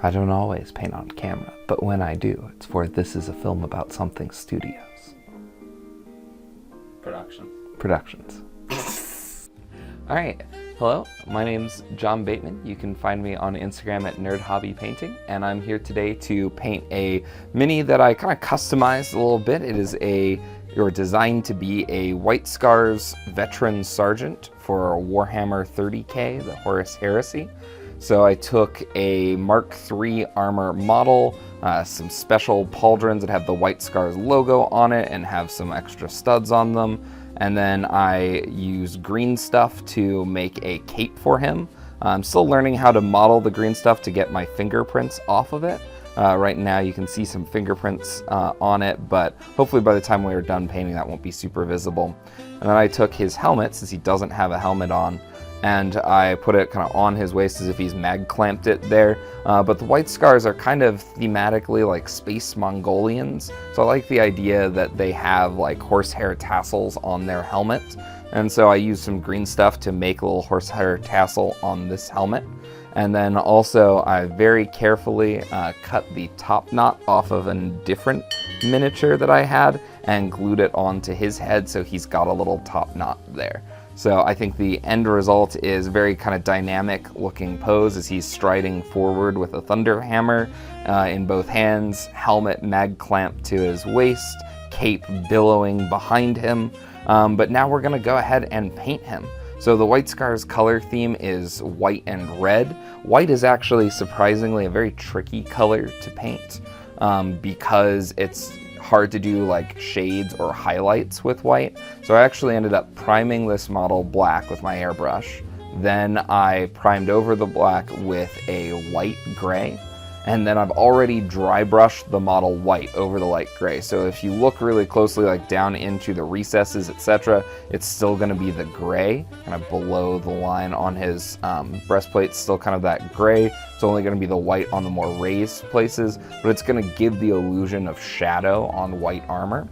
I don't always paint on camera, but when I do, it's for This Is a Film About Something Studios. Productions. Alright, hello, my name's John Bateman. You can find me on Instagram at nerdhobbypainting, and I'm here today to paint a mini that I kind of customized a little bit. It is designed to be a White Scars veteran sergeant for Warhammer 30k, the Horus Heresy. So I took a Mark III armor model, some special pauldrons that have the White Scars logo on it and have some extra studs on them. And then I used green stuff to make a cape for him. I'm still learning how to model the green stuff to get my fingerprints off of it. Right now you can see some fingerprints on it, but hopefully by the time we are done painting that won't be super visible. And then I took his helmet, since he doesn't have a helmet on, and I put it kind of on his waist as if he's mag clamped it there. But the White Scars are kind of thematically like space Mongolians, so I like the idea that they have like horsehair tassels on their helmet. And so I used some green stuff to make a little horsehair tassel on this helmet. And then also I very carefully cut the top knot off of a different miniature that I had and glued it onto his head, so he's got a little top knot there. So I think the end result is very kind of dynamic looking pose as he's striding forward with a thunder hammer in both hands, helmet mag clamped to his waist, cape billowing behind him. But now we're gonna go ahead and paint him. So the White Scars color theme is white and red. White is actually surprisingly a very tricky color to paint because it's hard to do like shades or highlights with white. So I actually ended up priming this model black with my airbrush. Then I primed over the black with a light gray. And then I've already dry brushed the model white over the light gray. So if you look really closely, like down into the recesses, etc., it's still gonna be the gray, kind of below the line on his breastplate, still kind of that gray. It's only gonna be the white on the more raised places, but it's gonna give the illusion of shadow on white armor.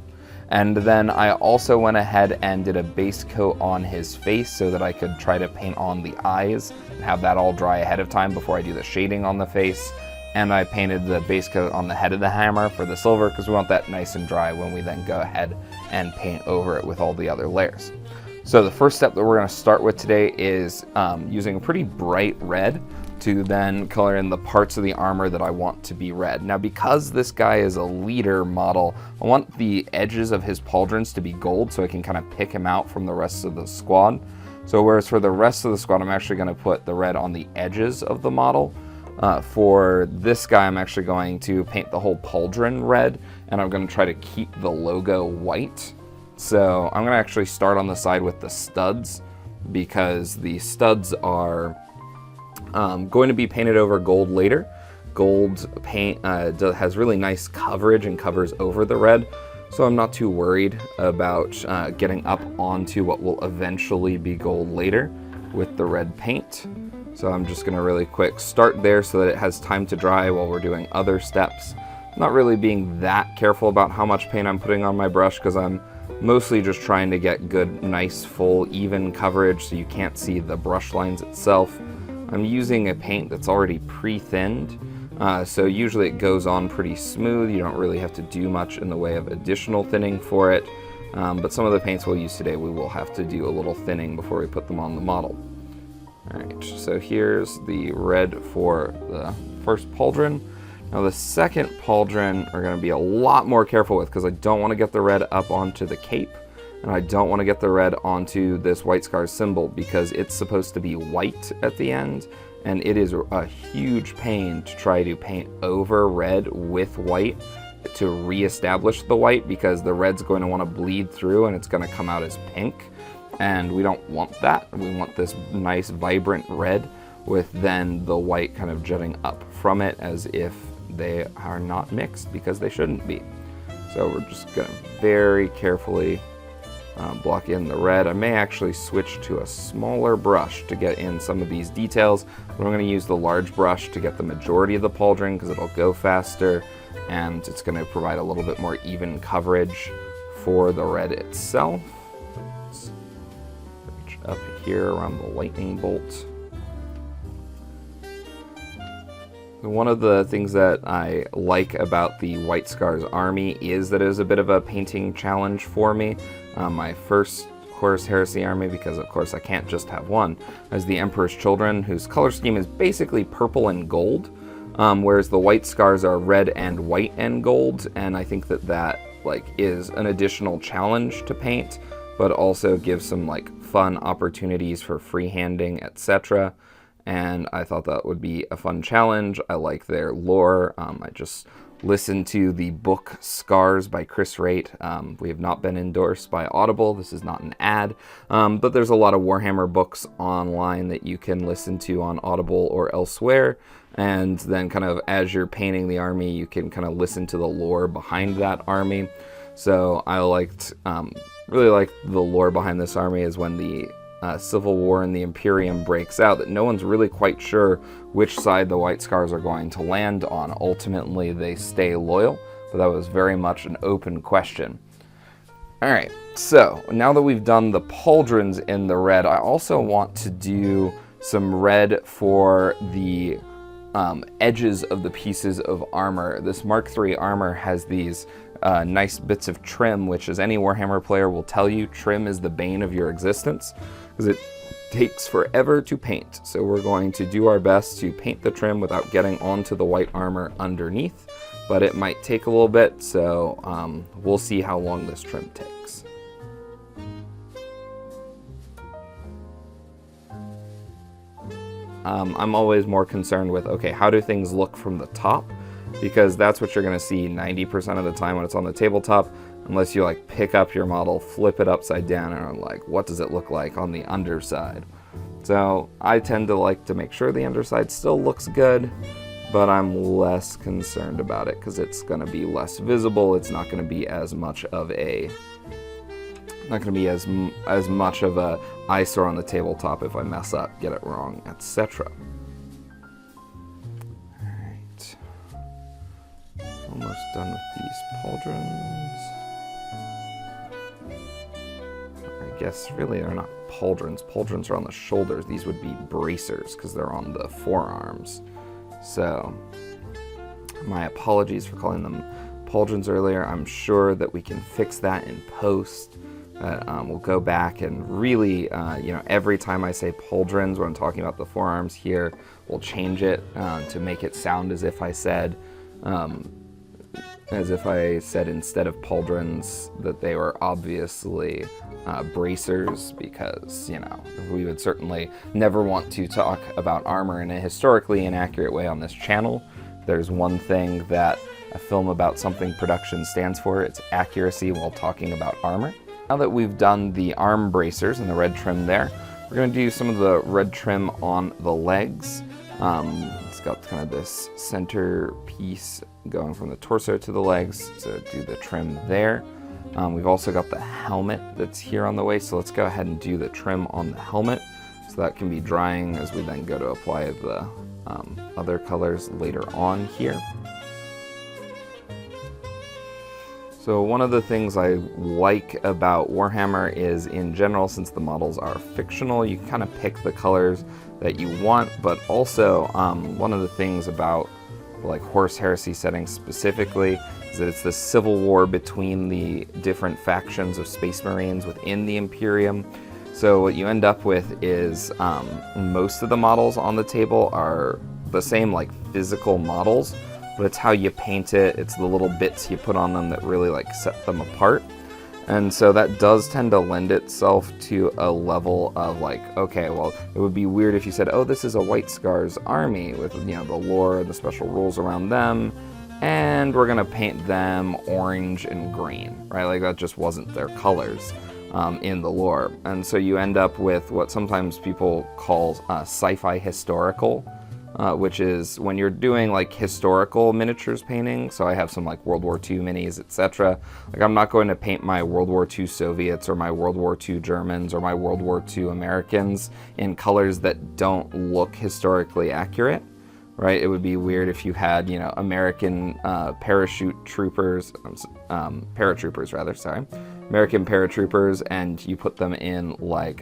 And then I also went ahead and did a base coat on his face so that I could try to paint on the eyes and have that all dry ahead of time before I do the shading on the face. And I painted the base coat on the head of the hammer for the silver because we want that nice and dry when we then go ahead and paint over it with all the other layers. So the first step that we're going to start with today is using a pretty bright red to then color in the parts of the armor that I want to be red. Now because this guy is a leader model, I want the edges of his pauldrons to be gold so I can kind of pick him out from the rest of the squad. So whereas for the rest of the squad, I'm actually going to put the red on the edges of the model. For this guy, I'm actually going to paint the whole pauldron red, and I'm going to try to keep the logo white. So I'm going to actually start on the side with the studs, because the studs are going to be painted over gold later. Gold paint has really nice coverage and covers over the red, so I'm not too worried about getting up onto what will eventually be gold later with the red paint. So I'm just gonna really quick start there so that it has time to dry while we're doing other steps. I'm not really being that careful about how much paint I'm putting on my brush because I'm mostly just trying to get good, nice, full, even coverage so you can't see the brush lines itself. I'm using a paint that's already pre-thinned, so usually it goes on pretty smooth. You don't really have to do much in the way of additional thinning for it, but some of the paints we'll use today we will have to do a little thinning before we put them on the model. Alright, so here's the red for the first pauldron. Now the second pauldron are going to be a lot more careful with because I don't want to get the red up onto the cape, and I don't want to get the red onto this White Scars symbol because it's supposed to be white at the end, and it is a huge pain to try to paint over red with white to re-establish the white because the red's going to want to bleed through and it's going to come out as pink. And we don't want that. We want this nice vibrant red with then the white kind of jutting up from it as if they are not mixed because they shouldn't be. So we're just gonna very carefully block in the red. I may actually switch to a smaller brush to get in some of these details, but I'm gonna use the large brush to get the majority of the pauldron because it'll go faster and it's gonna provide a little bit more even coverage for the red itself. Up here around the lightning bolt. One of the things that I like about the White Scars army is that it is a bit of a painting challenge for me. My first Horus Heresy army, because of course I can't just have one, is the Emperor's Children, whose color scheme is basically purple and gold, whereas the White Scars are red and white and gold, and I think that that is an additional challenge to paint, but also gives some fun opportunities for freehanding, etc. And I thought that would be a fun challenge. I like their lore. I just listened to the book Scars by Chris Raitt. We have not been endorsed by Audible. This is not an ad, but there's a lot of Warhammer books online that you can listen to on Audible or elsewhere. And then kind of as you're painting the army, you can kind of listen to the lore behind that army. So I really liked the lore behind this army is when the Civil War in the Imperium breaks out, that no one's really quite sure which side the White Scars are going to land on. Ultimately, they stay loyal, but that was very much an open question. Alright, so now that we've done the pauldrons in the red, I also want to do some red for the edges of the pieces of armor. This Mark III armor has these nice bits of trim, which, as any Warhammer player will tell you, trim is the bane of your existence, because it takes forever to paint. So we're going to do our best to paint the trim without getting onto the white armor underneath, but it might take a little bit, so we'll see how long this trim takes. I'm always more concerned with, okay, how do things look from the top? Because that's what you're going to see 90% of the time when it's on the tabletop, unless you pick up your model, flip it upside down, and are what does it look like on the underside? So I tend to like to make sure the underside still looks good, but I'm less concerned about it because it's going to be less visible. It's not going to be as much of a much of a eyesore on the tabletop if I mess up, get it wrong, etc. Alright. Almost done with these pauldrons. I guess really they're not pauldrons. Pauldrons are on the shoulders. These would be bracers because they're on the forearms. So my apologies for calling them pauldrons earlier. I'm sure that we can fix that in post. We'll go back and really, every time I say pauldrons when I'm talking about the forearms here, we'll change it to make it sound as if I said instead of pauldrons that they were obviously bracers, because, we would certainly never want to talk about armor in a historically inaccurate way on this channel. There's one thing that a film about something production stands for, it's accuracy while talking about armor. Now that we've done the arm bracers and the red trim there, we're going to do some of the red trim on the legs. It's got kind of this center piece going from the torso to the legs, so do the trim there. We've also got the helmet that's here on the waist, so let's go ahead and do the trim on the helmet. So that can be drying as we then go to apply the other colors later on here. So one of the things I like about Warhammer is, in general, since the models are fictional, you can kind of pick the colors that you want, but also one of the things about Horus Heresy settings specifically is that it's the civil war between the different factions of Space Marines within the Imperium. So what you end up with is most of the models on the table are the same physical models, but it's how you paint it, it's the little bits you put on them that really set them apart. And so that does tend to lend itself to a level of okay, well, it would be weird if you said, oh, this is a White Scars army with, the lore and the special rules around them, and we're gonna paint them orange and green, right? That just wasn't their colors in the lore. And so you end up with what sometimes people call sci-fi historical, which is when you're doing historical miniatures painting. So I have some World War II minis, etc. I'm not going to paint my World War II Soviets or my World War II Germans or my World War II Americans in colors that don't look historically accurate, right? It would be weird if you had, American paratroopers, American paratroopers, and you put them in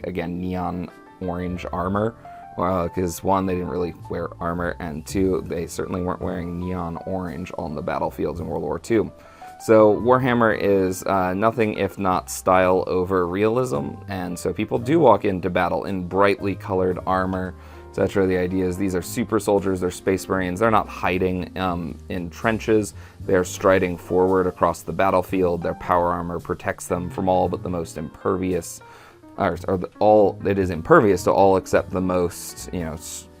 again, neon orange armor. because one, they didn't really wear armor, and two, they certainly weren't wearing neon orange on the battlefields in World War II. So Warhammer is nothing if not style over realism, and so people do walk into battle in brightly colored armor, etc. The idea is these are super soldiers, they're space marines, they're not hiding in trenches, they're striding forward across the battlefield. Their power armor protects them from all but the most impervious, it is impervious to all except the most,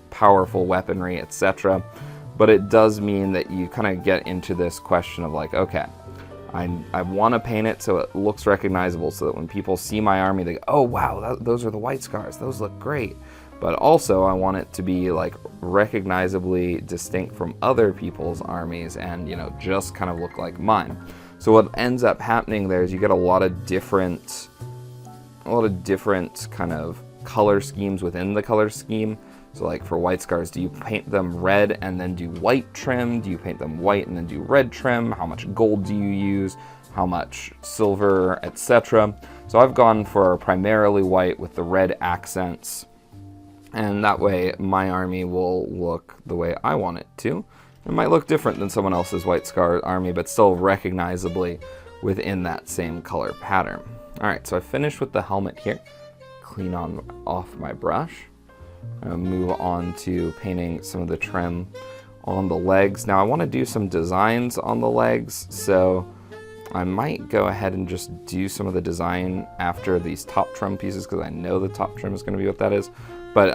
powerful weaponry, etc. But it does mean that you kind of get into this question of like, okay, I want to paint it so it looks recognizable, so that when people see my army, they go, oh wow, those are the White Scars, those look great. But also I want it to be like recognizably distinct from other people's armies and, just kind of look like mine. So what ends up happening there is you get a lot of different kind of color schemes within the color scheme. So like for White Scars, do you paint them red and then do white trim? Do you paint them white and then do red trim? How much gold do you use? How much silver, etc.? So I've gone for primarily white with the red accents. And that way my army will look the way I want it to. It might look different than someone else's White Scar army, but still recognizably within that same color pattern. All right, so I finished with the helmet here. Clean off my brush. Move on to painting some of the trim on the legs. Now I want to do some designs on the legs, so I might go ahead and just do some of the design after these top trim pieces, because I know the top trim is going to be what that is. But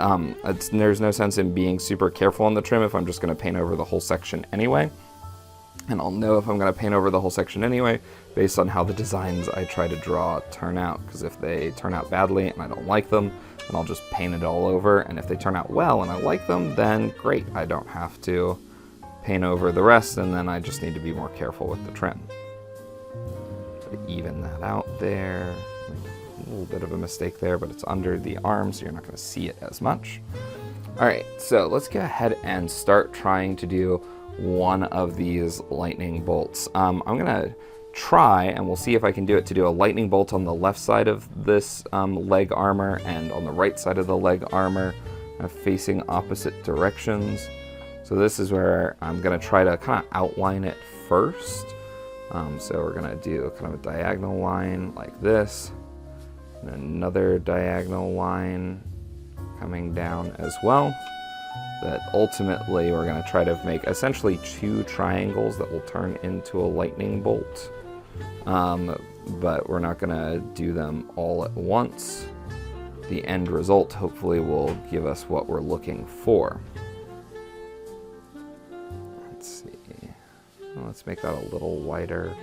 there's no sense in being super careful on the trim if I'm just going to paint over the whole section anyway. And I'll know if I'm going to paint over the whole section anyway based on how the designs I try to draw turn out. Because if they turn out badly and I don't like them, then I'll just paint it all over. And if they turn out well and I like them, then great. I don't have to paint over the rest, and then I just need to be more careful with the trim. Even that out there. A little bit of a mistake there, but it's under the arm, so you're not going to see it as much. All right, so let's go ahead and start trying to do one of these lightning bolts. I'm going to try, and we'll see if I can do it, to do a lightning bolt on the left side of this leg armor and on the right side of the leg armor, facing opposite directions. So this is where I'm going to try to kind of outline it first. So we're going to do kind of a diagonal line like this, and another diagonal line coming down as well. That ultimately we're going to try to make essentially two triangles that will turn into a lightning bolt. But we're not going to do them all at once. The end result hopefully will give us what we're looking for. Let's see. Let's make that a little wider.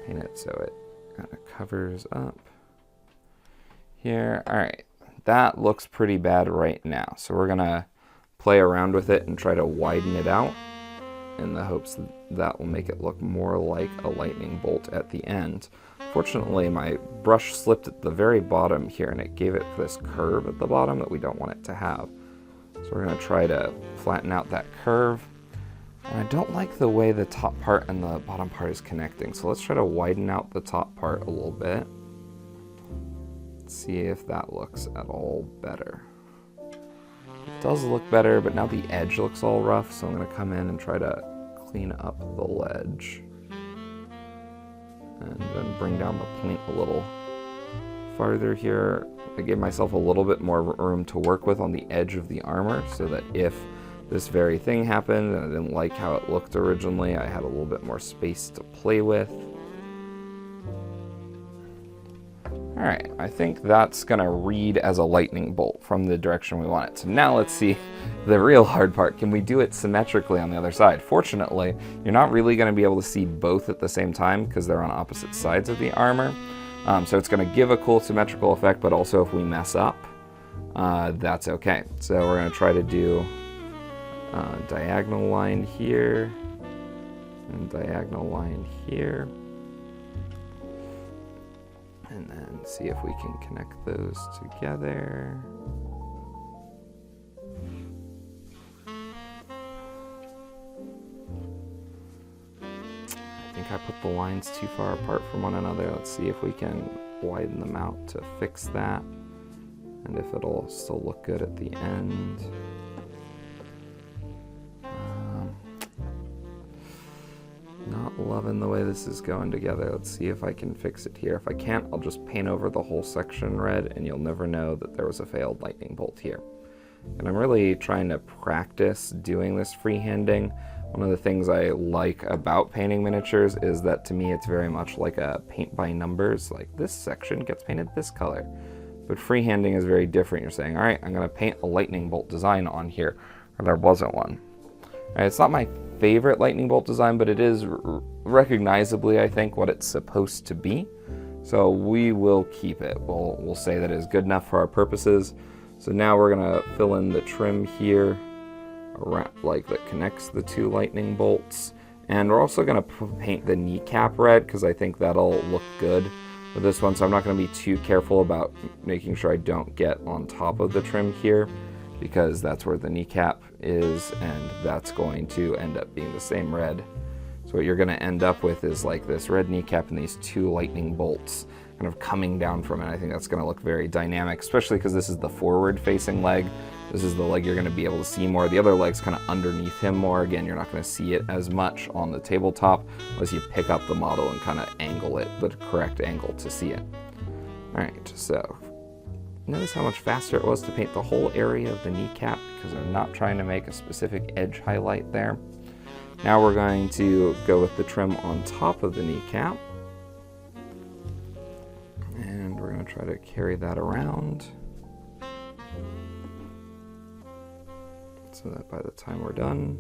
Paint it so it kind of covers up here. All right, that looks pretty bad right now. So we're gonna play around with it and try to widen it out in the hopes that that will make it look more like a lightning bolt at the end. Fortunately, my brush slipped at the very bottom here and it gave it this curve at the bottom that we don't want it to have. So we're gonna try to flatten out that curve. And I don't like the way the top part and the bottom part is connecting, so let's try to widen out the top part a little bit. See if that looks at all better. It does look better, but now the edge looks all rough, so I'm going to come in and try to clean up the ledge. And then bring down the point a little farther here. I gave myself a little bit more room to work with on the edge of the armor, so that if this very thing happened and I didn't like how it looked originally, I had a little bit more space to play with. All right, I think that's gonna read as a lightning bolt from the direction we want it. So now let's see the real hard part. Can we do it symmetrically on the other side? Fortunately, you're not really gonna be able to see both at the same time because they're on opposite sides of the armor. So it's gonna give a cool symmetrical effect, but also if we mess up, that's okay. So we're gonna try to do diagonal line here and diagonal line here, and then see if we can connect those together. I think I put the lines too far apart from one another. Let's see if we can widen them out to fix that. and if it'll still look good at the end. Not loving the way this is going together. Let's see if I can fix it here. If I can't, I'll just paint over the whole section red, and you'll never know that there was a failed lightning bolt here. And I'm really trying to practice doing this freehanding. One of the things I like about painting miniatures is that to me it's very much like a paint by numbers, like this section gets painted this color. But freehanding is very different. You're saying, all right, I'm gonna paint a lightning bolt design on here, or there wasn't one. All right, it's not my favorite lightning bolt design, but it is recognizably, I think, what it's supposed to be. So we will keep it. We'll say that it's good enough for our purposes. So now we're gonna fill in the trim here, around, like that connects the two lightning bolts. And we're also gonna paint the kneecap red because I think that'll look good with this one. So I'm not gonna be too careful about making sure I don't get on top of the trim here, because that's where the kneecap is, and that's going to end up being the same red. So what you're gonna end up with is like this red kneecap and these two lightning bolts kind of coming down from it. I think that's gonna look very dynamic, especially because this is the forward facing leg. This is the leg you're gonna be able to see more. The other leg's kind of underneath him more. Again, you're not gonna see it as much on the tabletop unless you pick up the model and kind of angle it, the correct angle to see it. All right, so notice how much faster it was to paint the whole area of the kneecap because I'm not trying to make a specific edge highlight there. Now we're going to go with the trim on top of the kneecap. And we're going to try to carry that around so that by the time we're done,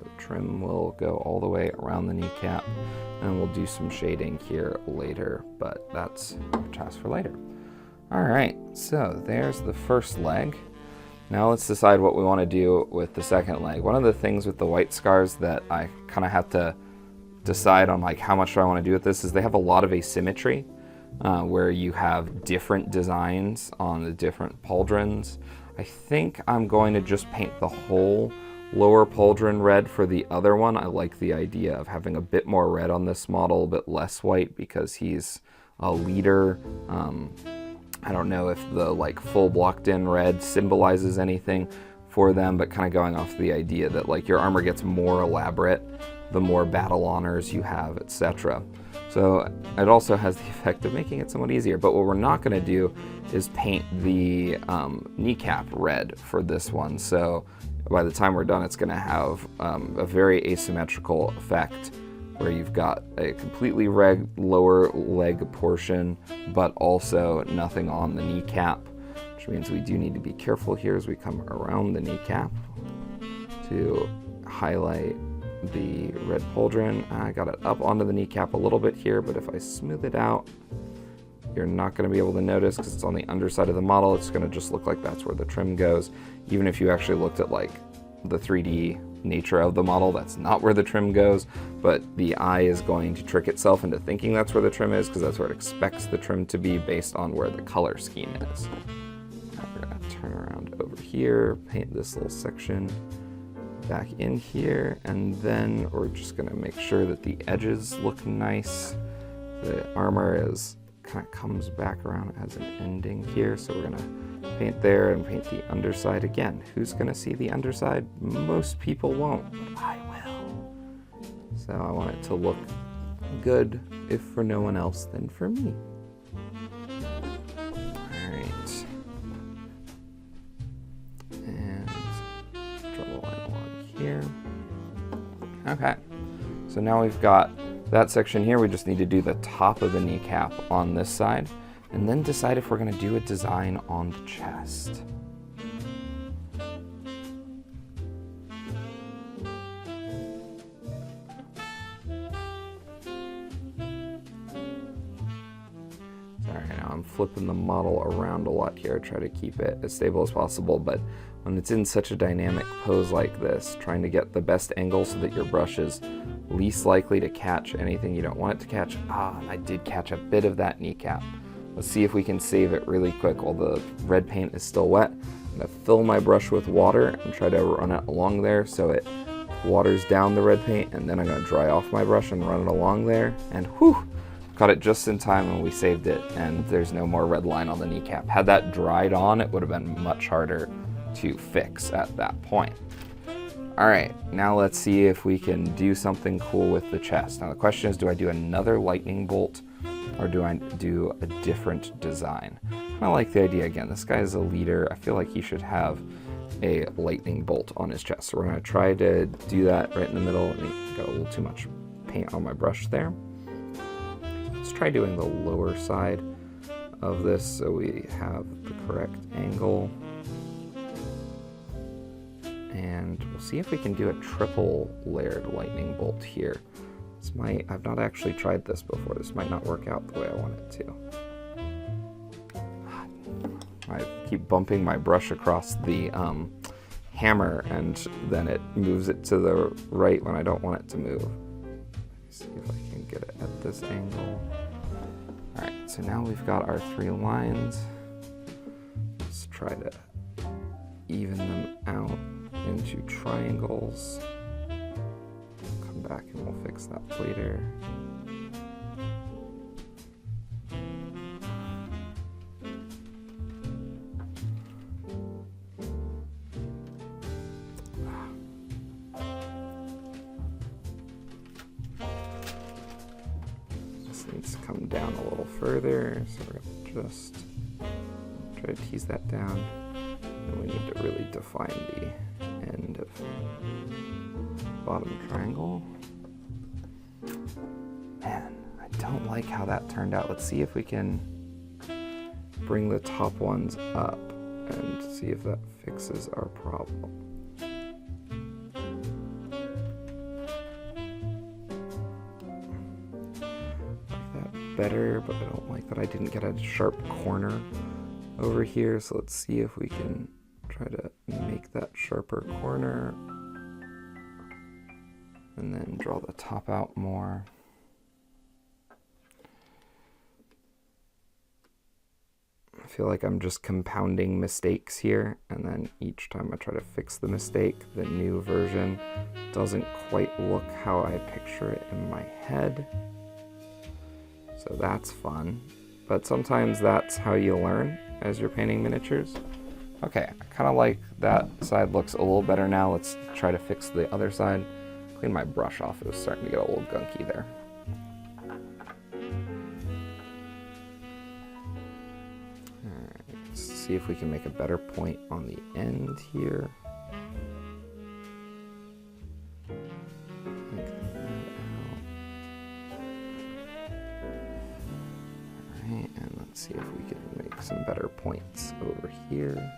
the trim will go all the way around the kneecap, and we'll do some shading here later, but that's a task for later. All right, so there's the first leg. Now let's decide what we want to do with the second leg. One of the things with the white scars that I kind of have to decide on, like how much do I want to do with this, is they have a lot of asymmetry where you have different designs on the different pauldrons. I think I'm going to just paint the whole lower pauldron red for the other one. I like the idea of having a bit more red on this model, a bit less white, because he's a leader. I don't know if the like full blocked in red symbolizes anything for them, but kind of going off the idea that like your armor gets more elaborate the more battle honors you have, etc. So it also has the effect of making it somewhat easier. But what we're not going to do is paint the kneecap red for this one. So by the time we're done, it's going to have a very asymmetrical effect, where you've got a completely red lower leg portion, but also nothing on the kneecap, which means we do need to be careful here as we come around the kneecap to highlight the red pauldron. I got it up onto the kneecap a little bit here, but if I smooth it out, you're not going to be able to notice because it's on the underside of the model. It's going to just look like that's where the trim goes. Even if you actually looked at like the 3D nature of the model, that's not where the trim goes, but the eye is going to trick itself into thinking that's where the trim is because that's where it expects the trim to be based on where the color scheme is. Now we're going to turn around over here, paint this little section back in here, and then we're just going to make sure that the edges look nice. The armor is kind of comes back around as an ending here, so we're going to paint there and paint the underside again. Who's going to see the underside? Most people won't, but I will. So I want it to look good, if for no one else, then for me. Alright. And draw the line along here. Okay. So now we've got that section here. We just need to do the top of the kneecap on this side, and then decide if we're going to do a design on the chest. Sorry, now I'm flipping the model around a lot here, try to keep it as stable as possible, but when it's in such a dynamic pose like this, trying to get the best angle so that your brush is least likely to catch anything you don't want it to catch. I did catch a bit of that kneecap. Let's see if we can save it really quick while the red paint is still wet. I'm gonna fill my brush with water and try to run it along there so it waters down the red paint, and then I'm gonna dry off my brush and run it along there, and whew, Caught it just in time when we saved it, and there's no more red line on the kneecap. Had that dried on, it would have been much harder to fix at that point. All right, now let's see if we can do something cool with the chest. Now the question is, do I do another lightning bolt or do I do a different design? I like the idea. Again, this guy is a leader. I feel like he should have a lightning bolt on his chest. So we're gonna try to do that right in the middle. I got a little too much paint on my brush there. Let's try doing the lower side of this so we have the correct angle. And we'll see if we can do a triple layered lightning bolt here. This might, I've not actually tried this before. This might not work out the way I want it to. I keep bumping my brush across the hammer, and then it moves it to the right when I don't want it to move. Let's see if I can get it at this angle. All right, so now we've got our 3 lines. Let's try to even them out into triangles. Come back and we'll fix that later. This needs to come down a little further, so we're gonna just try to tease that down. And we need to really define the end of bottom triangle. Man, I don't like how that turned out. Let's see if we can bring the top ones up and see if that fixes our problem. Like that better, but I don't like that I didn't get a sharp corner over here. So let's see if we can try to make that sharper corner and then draw the top out more. I feel like I'm just compounding mistakes here, and then each time I try to fix the mistake, the new version doesn't quite look how I picture it in my head. So that's fun, but sometimes that's how you learn as you're painting miniatures. Okay, I kind of like that side looks a little better now. Let's try to fix the other side. Clean my brush off, it was starting to get a little gunky there. Alright, let's see if we can make a better point on the end here. Like that out. Alright, and let's see if we can make some better points over here.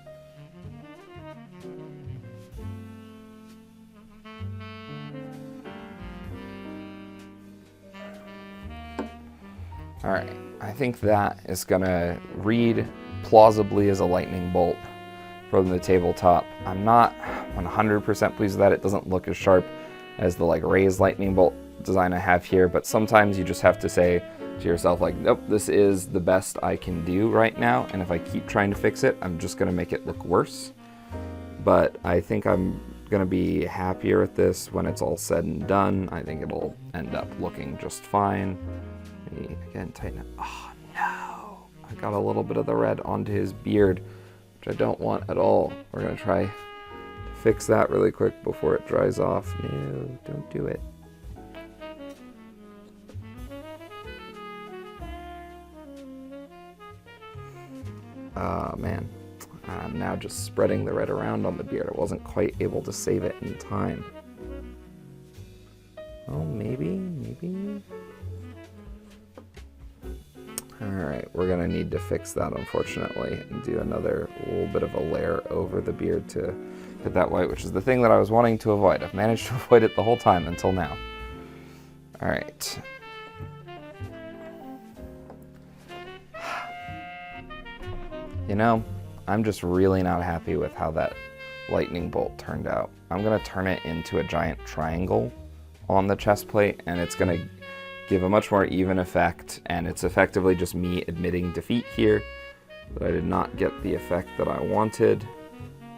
All right, I think that is gonna read plausibly as a lightning bolt from the tabletop. I'm not 100% pleased with that. It doesn't look as sharp as the like raised lightning bolt design I have here, but sometimes you just have to say to yourself like, nope, this is the best I can do right now, and if I keep trying to fix it, I'm just gonna make it look worse. But I think I'm gonna be happier with this when it's all said and done. I think it'll end up looking just fine. Again, tighten it. Oh no! I got a little bit of the red onto his beard, which I don't want at all. We're gonna try to fix that really quick before it dries off. No, don't do it. Man, I'm now just spreading the red around on the beard. I wasn't quite able to save it in time. Oh, maybe. Alright, we're gonna need to fix that, unfortunately, and do another little bit of a layer over the beard to get that white, which is the thing that I was wanting to avoid. I've managed to avoid it the whole time until now. Alright. You know, I'm just really not happy with how that lightning bolt turned out. I'm gonna turn it into a giant triangle on the chest plate, and it's gonna give a much more even effect, and it's effectively just me admitting defeat here, that I did not get the effect that I wanted,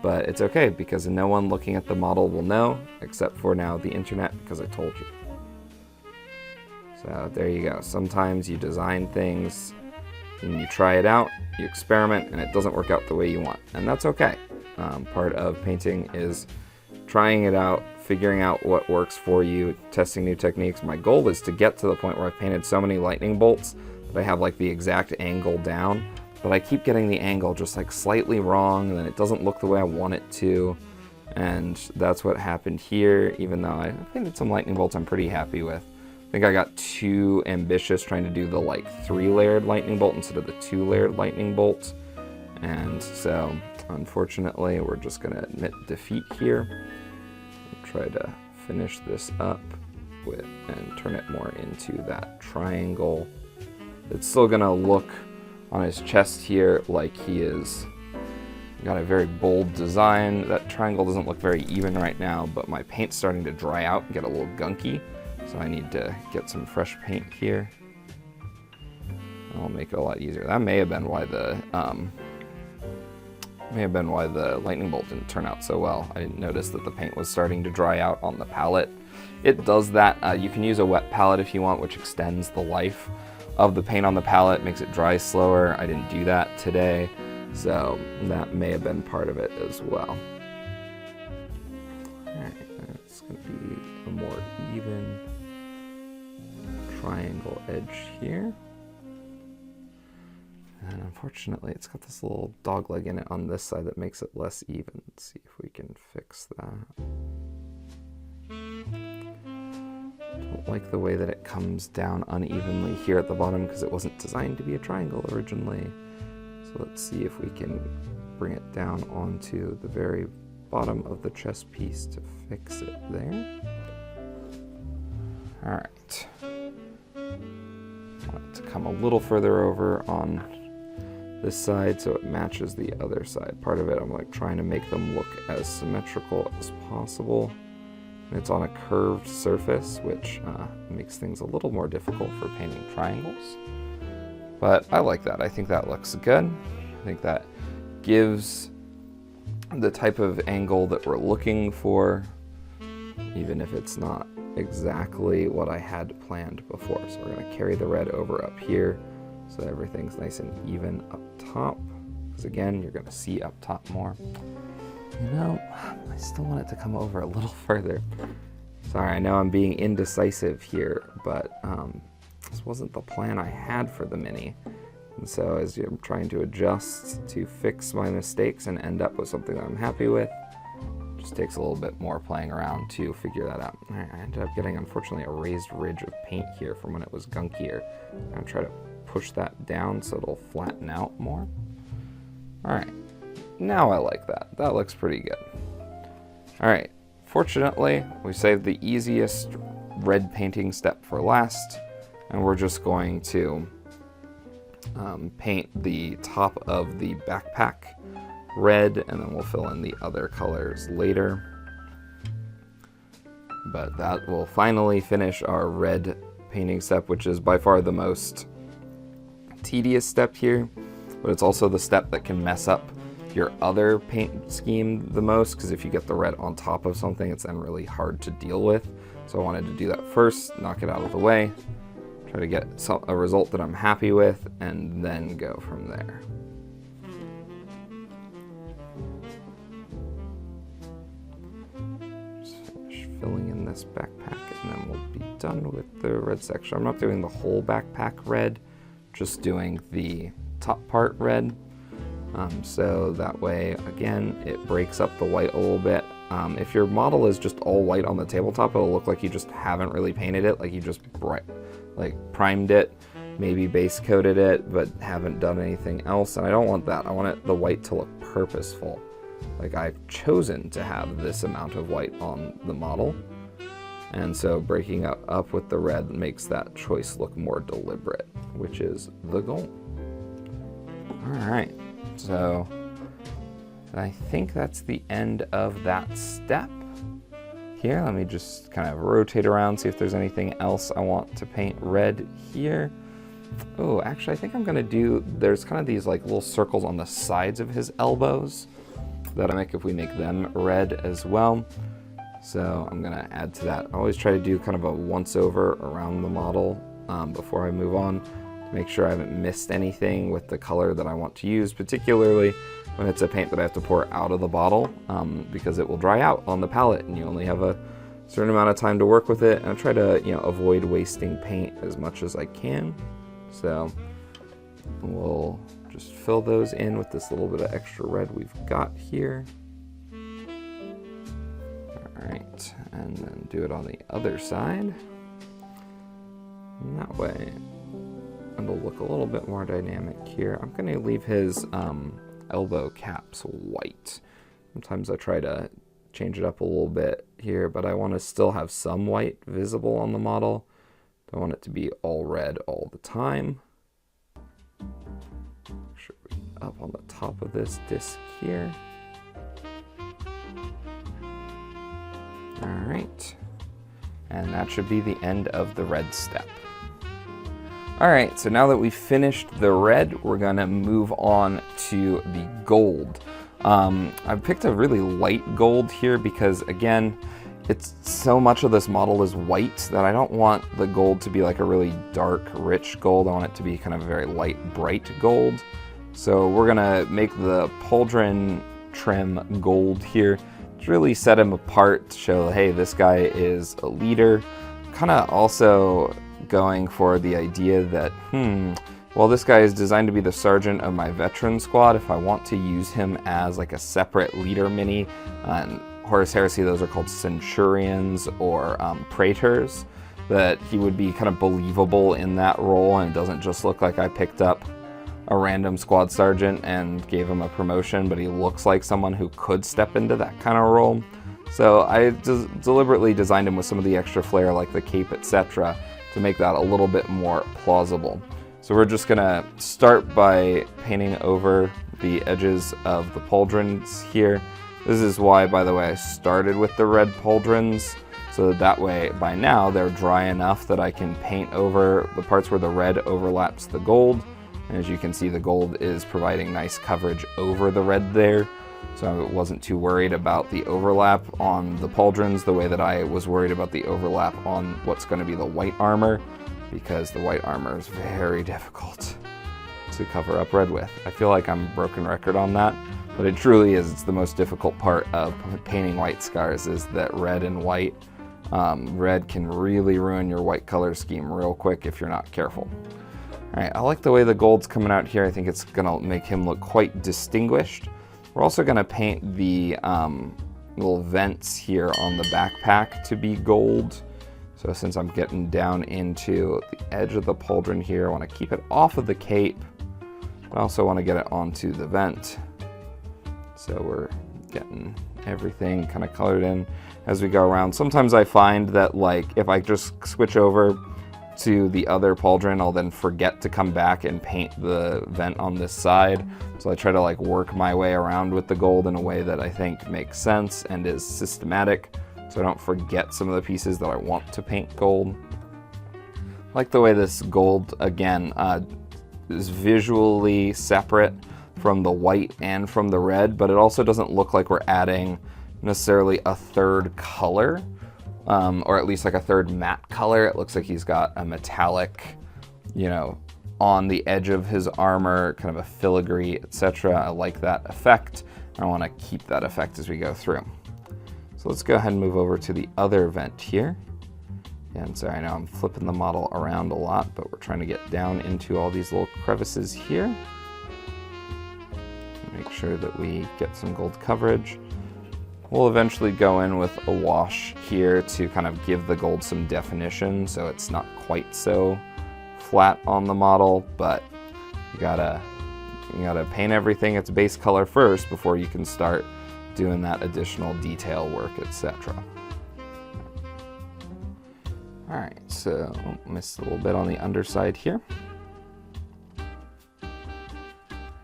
but it's okay because no one looking at the model will know, except for now the internet, because I told you. So there you go. Sometimes you design things and you try it out, you experiment, and it doesn't work out the way you want. And that's okay. Part of painting is trying it out, figuring out what works for you, testing new techniques. My goal is to get to the point where I've painted so many lightning bolts that I have like the exact angle down, but I keep getting the angle just like slightly wrong, and then it doesn't look the way I want it to. And that's what happened here, even though I painted some lightning bolts I'm pretty happy with. I think I got too ambitious trying to do the like 3-layered lightning bolt instead of the 2-layered lightning bolt. And so, unfortunately, we're just gonna admit defeat here. Try to finish this up with and turn it more into that triangle. It's still gonna look on his chest here like he is got a very bold design. That triangle doesn't look very even right now, but my paint's starting to dry out and get a little gunky, so I need to get some fresh paint here. I'll make it a lot easier. That may have been why the lightning bolt didn't turn out so well. I didn't notice that the paint was starting to dry out on the palette. It does that. You can use a wet palette if you want, which extends the life of the paint on the palette, makes it dry slower. I didn't do that today, so that may have been part of it as well. Alright, it's going to be a more even triangle edge here. And unfortunately, it's got this little dog leg in it on this side that makes it less even. Let's see if we can fix that. Don't like the way that it comes down unevenly here at the bottom because it wasn't designed to be a triangle originally. So let's see if we can bring it down onto the very bottom of the chest piece to fix it there. All right. I want it to come a little further over on this side so it matches the other side. Part of it, I'm like trying to make them look as symmetrical as possible. And it's on a curved surface, which makes things a little more difficult for painting triangles. But I like that. I think that looks good. I think that gives the type of angle that we're looking for, even if it's not exactly what I had planned before. So we're going to carry the red over up here so everything's nice and even up top. Because again, you're going to see up top more. You know, I still want it to come over a little further. Sorry, I know I'm being indecisive here, but this wasn't the plan I had for the Mini. And so as I'm trying to adjust to fix my mistakes and end up with something that I'm happy with, it just takes a little bit more playing around to figure that out. I ended up getting, unfortunately, a raised ridge of paint here from when it was gunkier. I'm going to try to push that down so it'll flatten out more. All right. Now I like that. That looks pretty good. All right, fortunately, we saved the easiest red painting step for last, and we're just going to paint the top of the backpack red, and then we'll fill in the other colors later. But that will finally finish our red painting step, which is by far the most tedious step here, but it's also the step that can mess up your other paint scheme the most, because if you get the red on top of something, it's then really hard to deal with. So I wanted to do that first, knock it out of the way, try to get a result that I'm happy with, and then go from there. Just finish filling in this backpack, and then we'll be done with the red section. I'm not doing the whole backpack red, just doing the top part red. So that way, again, it breaks up the white a little bit. If your model is just all white on the tabletop, it'll look like you just haven't really painted it, like you just primed it, maybe base coated it, but haven't done anything else. And I don't want that. I want the white to look purposeful. Like I've chosen to have this amount of white on the model. And so breaking up with the red makes that choice look more deliberate, which is the goal. All right. So I think that's the end of that step. Here, let me just kind of rotate around, see if there's anything else I want to paint red here. Oh, actually, I think I'm gonna do, there's kind of these like little circles on the sides of his elbows that I make if we make them red as well. So I'm gonna add to that. I always try to do kind of a once over around the model before I move on, to make sure I haven't missed anything with the color that I want to use, particularly when it's a paint that I have to pour out of the bottle, because it will dry out on the palette and you only have a certain amount of time to work with it. And I try to, you know, avoid wasting paint as much as I can. So we'll just fill those in with this little bit of extra red we've got here. All right, and then do it on the other side. And that way it'll look a little bit more dynamic here. I'm gonna leave his elbow caps white. Sometimes I try to change it up a little bit here, but I want to still have some white visible on the model. Don't want it to be all red all the time. Should be up on the top of this disc here. All right, and that should be the end of the red step. All right, so now that we've finished the red, we're gonna move on to the gold. I've picked a really light gold here because, again, it's so much of this model is white that I don't want the gold to be like a really dark, rich gold. I want it to be kind of a very light, bright gold. So we're gonna make the pauldron trim gold here to really set him apart, to show, hey, this guy is a leader. Kind of also going for the idea that, well, this guy is designed to be the sergeant of my veteran squad. If I want to use him as like a separate leader mini, and Horus Heresy, those are called centurions or praetors, that he would be kind of believable in that role, and it doesn't just look like I picked up a random squad sergeant and gave him a promotion, but he looks like someone who could step into that kind of role. So I deliberately designed him with some of the extra flair, like the cape, etc., to make that a little bit more plausible. So we're just gonna start by painting over the edges of the pauldrons here. This is why, by the way, I started with the red pauldrons, so that way by now they're dry enough that I can paint over the parts where the red overlaps the gold. And as you can see, the gold is providing nice coverage over the red there. So I wasn't too worried about the overlap on the pauldrons the way that I was worried about the overlap on what's going to be the white armor, because the white armor is very difficult to cover up red with. I feel like I'm a broken record on that, but it truly is. It's the most difficult part of painting white scars, is that red and white. Red can really ruin your white color scheme real quick if you're not careful. All right, I like the way the gold's coming out here. I think it's gonna make him look quite distinguished. We're also gonna paint the little vents here on the backpack to be gold. So since I'm getting down into the edge of the pauldron here, I wanna keep it off of the cape, but I also wanna get it onto the vent. So we're getting everything kind of colored in as we go around. Sometimes I find that, like, if I just switch over to the other pauldron, I'll then forget to come back and paint the vent on this side. So I try to like work my way around with the gold in a way that I think makes sense and is systematic, so I don't forget some of the pieces that I want to paint gold. I like the way this gold, again, is visually separate from the white and from the red, but it also doesn't look like we're adding necessarily a third color. Or at least like a third matte color. It looks like he's got a metallic, you know, on the edge of his armor, kind of a filigree, etc. I like that effect. I want to keep that effect as we go through. So let's go ahead and move over to the other vent here. And sorry, I know I'm flipping the model around a lot, but we're trying to get down into all these little crevices here. Make sure that we get some gold coverage. We'll eventually go in with a wash here to kind of give the gold some definition, so it's not quite so flat on the model, but you gotta paint everything its base color first before you can start doing that additional detail work, etc. All right, so missed a little bit on the underside here. All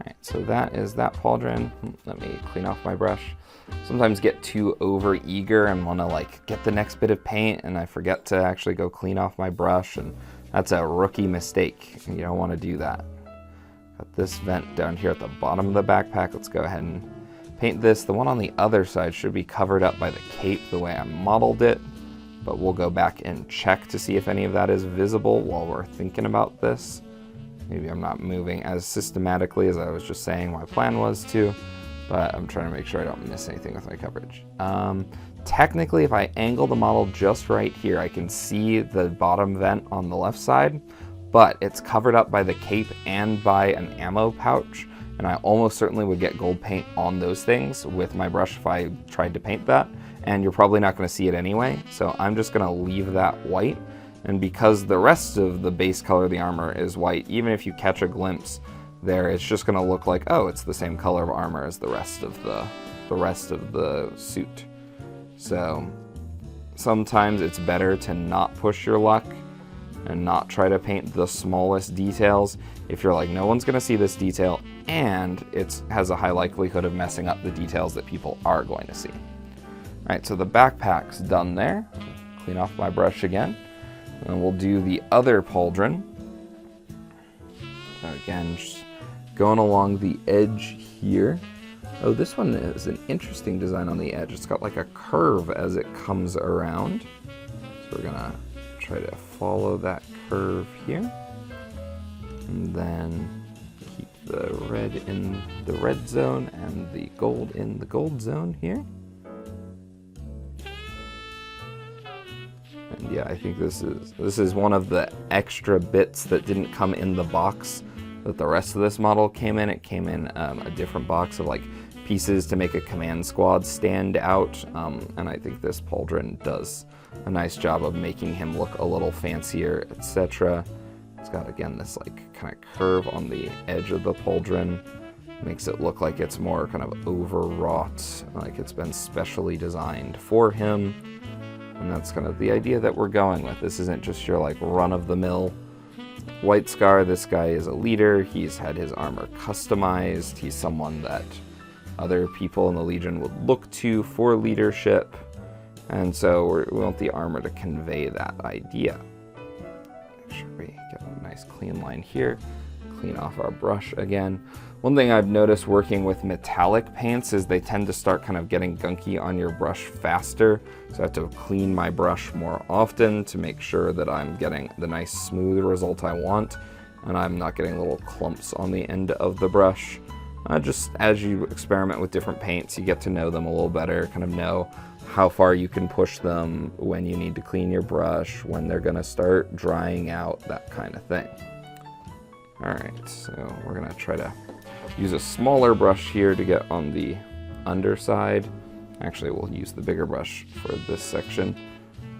right, so that is that pauldron. Let me clean off my brush. Sometimes get too over eager and want to like get the next bit of paint, and I forget to actually go clean off my brush, and that's a rookie mistake. You don't want to do that. Got this vent down here at the bottom of the backpack. Let's go ahead and paint this. The one on the other side should be covered up by the cape the way I modeled it, but we'll go back and check to see if any of that is visible while we're thinking about this. Maybe I'm not moving as systematically as I was just saying my plan was to, but I'm trying to make sure I don't miss anything with my coverage. Technically, if I angle the model just right here, I can see the bottom vent on the left side, but it's covered up by the cape and by an ammo pouch, and I almost certainly would get gold paint on those things with my brush if I tried to paint that, and you're probably not going to see it anyway, so I'm just going to leave that white. And because the rest of the base color of the armor is white, even if you catch a glimpse there, it's just going to look like, oh, it's the same color of armor as the rest of the suit. So sometimes it's better to not push your luck and not try to paint the smallest details if you're like, no one's going to see this detail, and it has a high likelihood of messing up the details that people are going to see. All right, so the backpack's done there. Clean off my brush again. And we'll do the other pauldron. So again, just going along the edge here. Oh, this one is an interesting design on the edge. It's got like a curve as it comes around. So we're gonna try to follow that curve here. And then keep the red in the red zone and the gold in the gold zone here. And yeah, I think this is one of the extra bits that didn't come in the box that the rest of this model came in. It came in a different box of like pieces to make a command squad stand out, and I think this pauldron does a nice job of making him look a little fancier, etc. It's got, again, this like kind of curve on the edge of the pauldron. Makes it look like it's more kind of overwrought, like it's been specially designed for him. And that's kind of the idea that we're going with. This isn't just your like run-of-the-mill White Scar. This guy is a leader. He's had his armor customized. He's someone that other people in the Legion would look to for leadership. And so we want the armor to convey that idea. Make sure we get a nice clean line here. Clean off our brush again. One thing I've noticed working with metallic paints is they tend to start kind of getting gunky on your brush faster. So I have to clean my brush more often to make sure that I'm getting the nice smooth result I want, and I'm not getting little clumps on the end of the brush. Just as you experiment with different paints, you get to know them a little better, kind of know how far you can push them, when you need to clean your brush, when they're gonna start drying out, that kind of thing. All right, so we're gonna try to use a smaller brush here to get on the underside. Actually, we'll use the bigger brush for this section.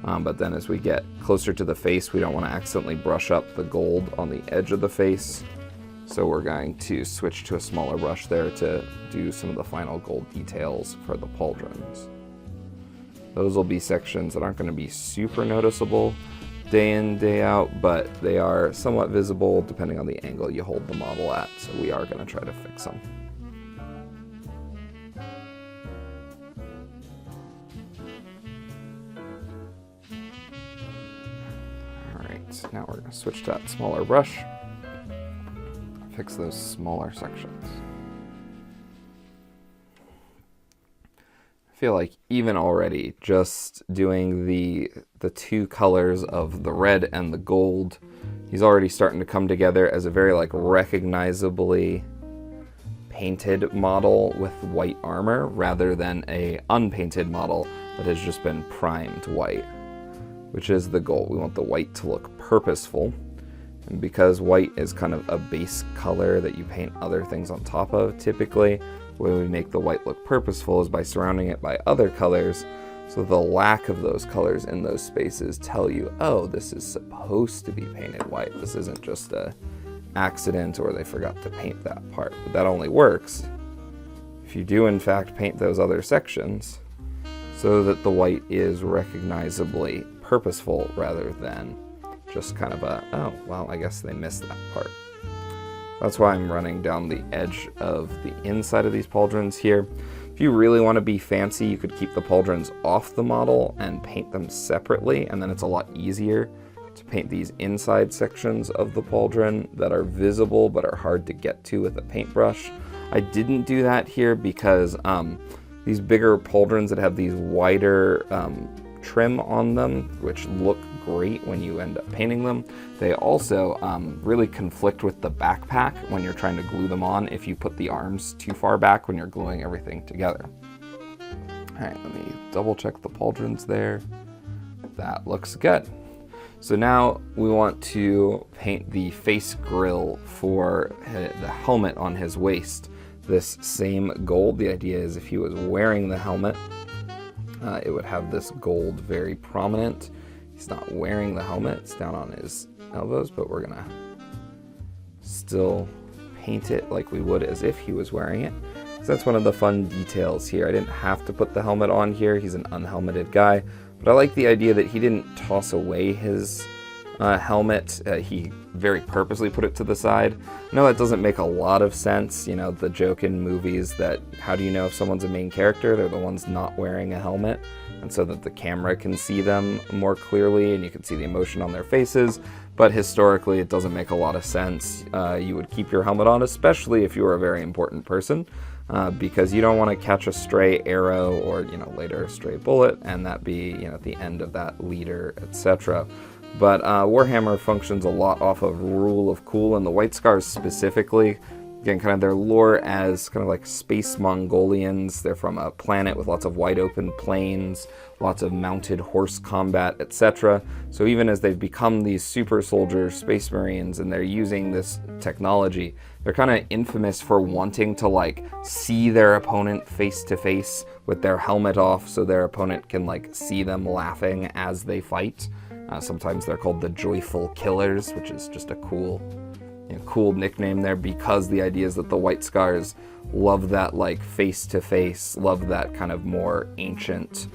But then as we get closer to the face, we don't want to accidentally brush up the gold on the edge of the face. So we're going to switch to a smaller brush there to do some of the final gold details for the pauldrons. Those will be sections that aren't going to be super noticeable day in, day out, but they are somewhat visible depending on the angle you hold the model at, so we are going to try to fix them. Alright, now we're going to switch to that smaller brush, fix those smaller sections. I feel like even already just doing the two colors of the red and the gold, he's already starting to come together as a very like recognizably painted model with white armor rather than a unpainted model that has just been primed white, which is the goal. We want the white to look purposeful, and because white is kind of a base color that you paint other things on top of typically, the way we make the white look purposeful is by surrounding it by other colors, so the lack of those colors in those spaces tell you, oh, this is supposed to be painted white. This isn't just a accident or they forgot to paint that part. But that only works if you do in fact paint those other sections so that the white is recognizably purposeful rather than just kind of a, oh, well, I guess they missed that part. That's why I'm running down the edge of the inside of these pauldrons here. If you really want to be fancy, you could keep the pauldrons off the model and paint them separately, and then it's a lot easier to paint these inside sections of the pauldron that are visible but are hard to get to with a paintbrush. I didn't do that here because these bigger pauldrons that have these wider trim on them, which look great when you end up painting them. They also really conflict with the backpack when you're trying to glue them on if you put the arms too far back when you're gluing everything together. All right, let me double check the pauldrons there. That looks good. So now we want to paint the face grill for the helmet on his waist. This same gold, the idea is if he was wearing the helmet, it would have this gold very prominent. He's not wearing the helmet, it's down on his elbows, but we're gonna still paint it like we would as if he was wearing it. So that's one of the fun details here. I didn't have to put the helmet on here, he's an unhelmeted guy, but I like the idea that he didn't toss away his helmet. He very purposely put it to the side. I know that doesn't make a lot of sense, you know, the joke in movies that how do you know if someone's a main character? They're the ones not wearing a helmet, and so that the camera can see them more clearly and you can see the emotion on their faces. But historically, it doesn't make a lot of sense. You would keep your helmet on, especially if you were a very important person, because you don't want to catch a stray arrow or, you know, later a stray bullet and that be, you know, at the end of that leader, etc. But Warhammer functions a lot off of rule of cool, and the White Scars specifically, again, kind of their lore as kind of like space Mongolians. They're from a planet with lots of wide open plains, lots of mounted horse combat, etc. So even as they've become these super soldiers, space marines, and they're using this technology, they're kind of infamous for wanting to like see their opponent face to face with their helmet off so their opponent can like see them laughing as they fight. Sometimes they're called the Joyful Killers, which is just a cool nickname there, because the idea is that the White Scars love that like face-to-face, love that kind of more ancient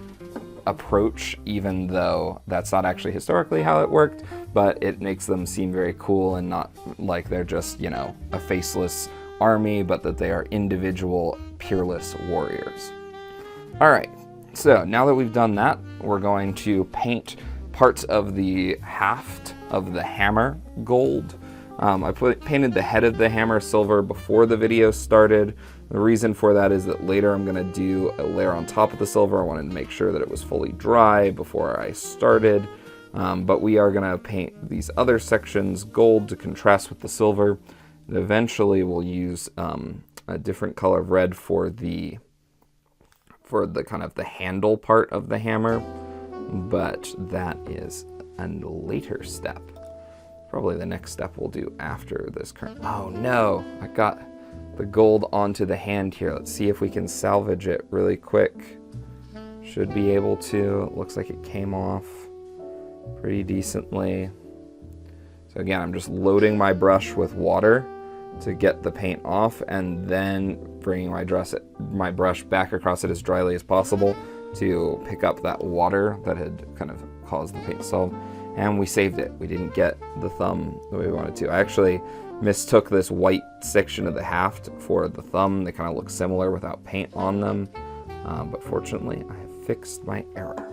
approach, even though that's not actually historically how it worked, but it makes them seem very cool and not like they're just, you know, a faceless army, but that they are individual, peerless warriors. All right, so now that we've done that, we're going to paint parts of the haft of the hammer gold. I painted the head of the hammer silver before the video started. The reason for that is that later I'm going to do a layer on top of the silver. I wanted to make sure that it was fully dry before I started. But we are going to paint these other sections gold to contrast with the silver. And eventually we'll use a different color of red for the kind of the handle part of the hammer. But that is a later step. Probably the next step we'll do after this current. Oh no, I got the gold onto the hand here. Let's see if we can salvage it really quick. Should be able to. It looks like it came off pretty decently. So again, I'm just loading my brush with water to get the paint off, and then bringing my brush back across it as dryly as possible to pick up that water that had kind of caused the paint to solve. And we saved it. We didn't get the thumb the way we wanted to. I actually mistook this white section of the haft for the thumb. They kind of look similar without paint on them. But fortunately, I have fixed my error.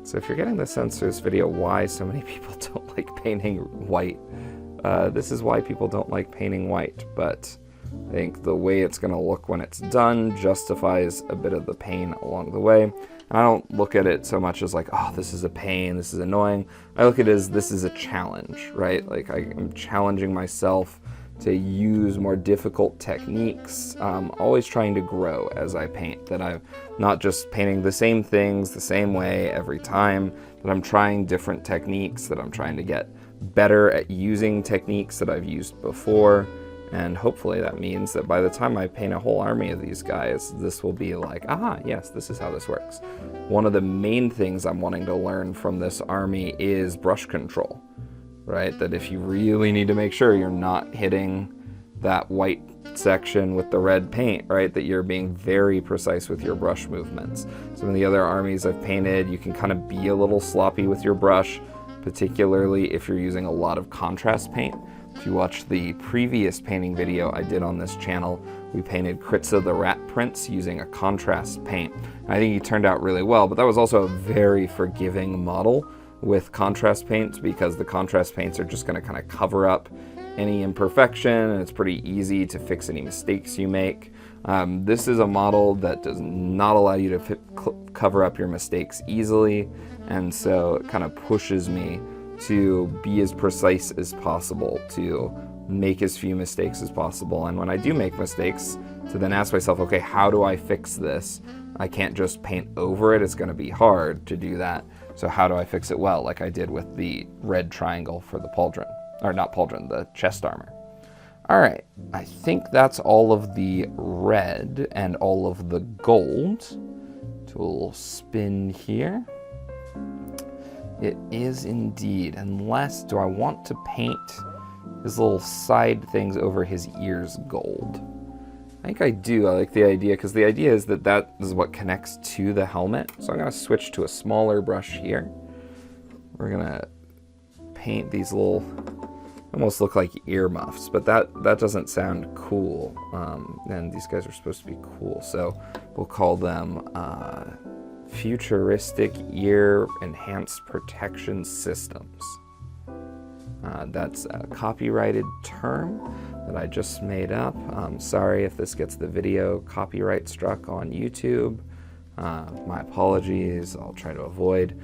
So if you're getting the sense through this video why so many people don't like painting white, this is why people don't like painting white. But I think the way it's going to look when it's done justifies a bit of the pain along the way. And I don't look at it so much as like, oh, this is a pain, this is annoying. I look at it as this is a challenge, right? Like I'm challenging myself to use more difficult techniques, always trying to grow as I paint, that I'm not just painting the same things the same way every time, that I'm trying different techniques, that I'm trying to get better at using techniques that I've used before. And hopefully that means that by the time I paint a whole army of these guys, this will be like, aha, yes, this is how this works. One of the main things I'm wanting to learn from this army is brush control, right? That if you really need to make sure you're not hitting that white section with the red paint, right? That you're being very precise with your brush movements. Some of the other armies I've painted, you can kind of be a little sloppy with your brush, particularly if you're using a lot of contrast paint. If you watch the previous painting video I did on this channel, we painted Kritza the Rat Prince using a contrast paint. I think he turned out really well, but that was also a very forgiving model with contrast paints, because the contrast paints are just going to kind of cover up any imperfection, and it's pretty easy to fix any mistakes you make. This is a model that does not allow you to cover up your mistakes easily, and so it kind of pushes me to be as precise as possible, to make as few mistakes as possible. And when I do make mistakes, to then ask myself, okay, how do I fix this? I can't just paint over it. It's going to be hard to do that. So how do I fix it well, like I did with the red triangle for the pauldron, or not pauldron, the chest armor. All right, I think that's all of the red and all of the gold. Do a little spin here. It is indeed, unless, do I want to paint his little side things over his ears gold? I think I do. I like the idea, because the idea is that that is what connects to the helmet. So I'm going to switch to a smaller brush here. We're going to paint these little, almost look like earmuffs, but that doesn't sound cool. And these guys are supposed to be cool, so we'll call them futuristic ear enhanced protection systems. That's a copyrighted term that I just made up. Sorry if this gets the video copyright struck on YouTube. My apologies. I'll try to avoid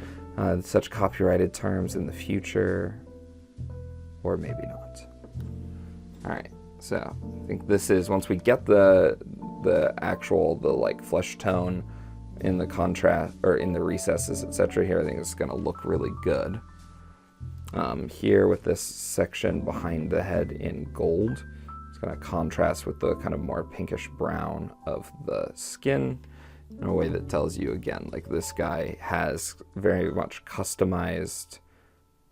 such copyrighted terms in the future, or maybe not. All right, so I think this is, once we get the actual, the like flesh tone in the contrast, or in the recesses, etc. here, I think it's gonna look really good. Here with this section behind the head in gold, it's going to contrast with the kind of more pinkish brown of the skin in a way that tells you, again, like this guy has very much customized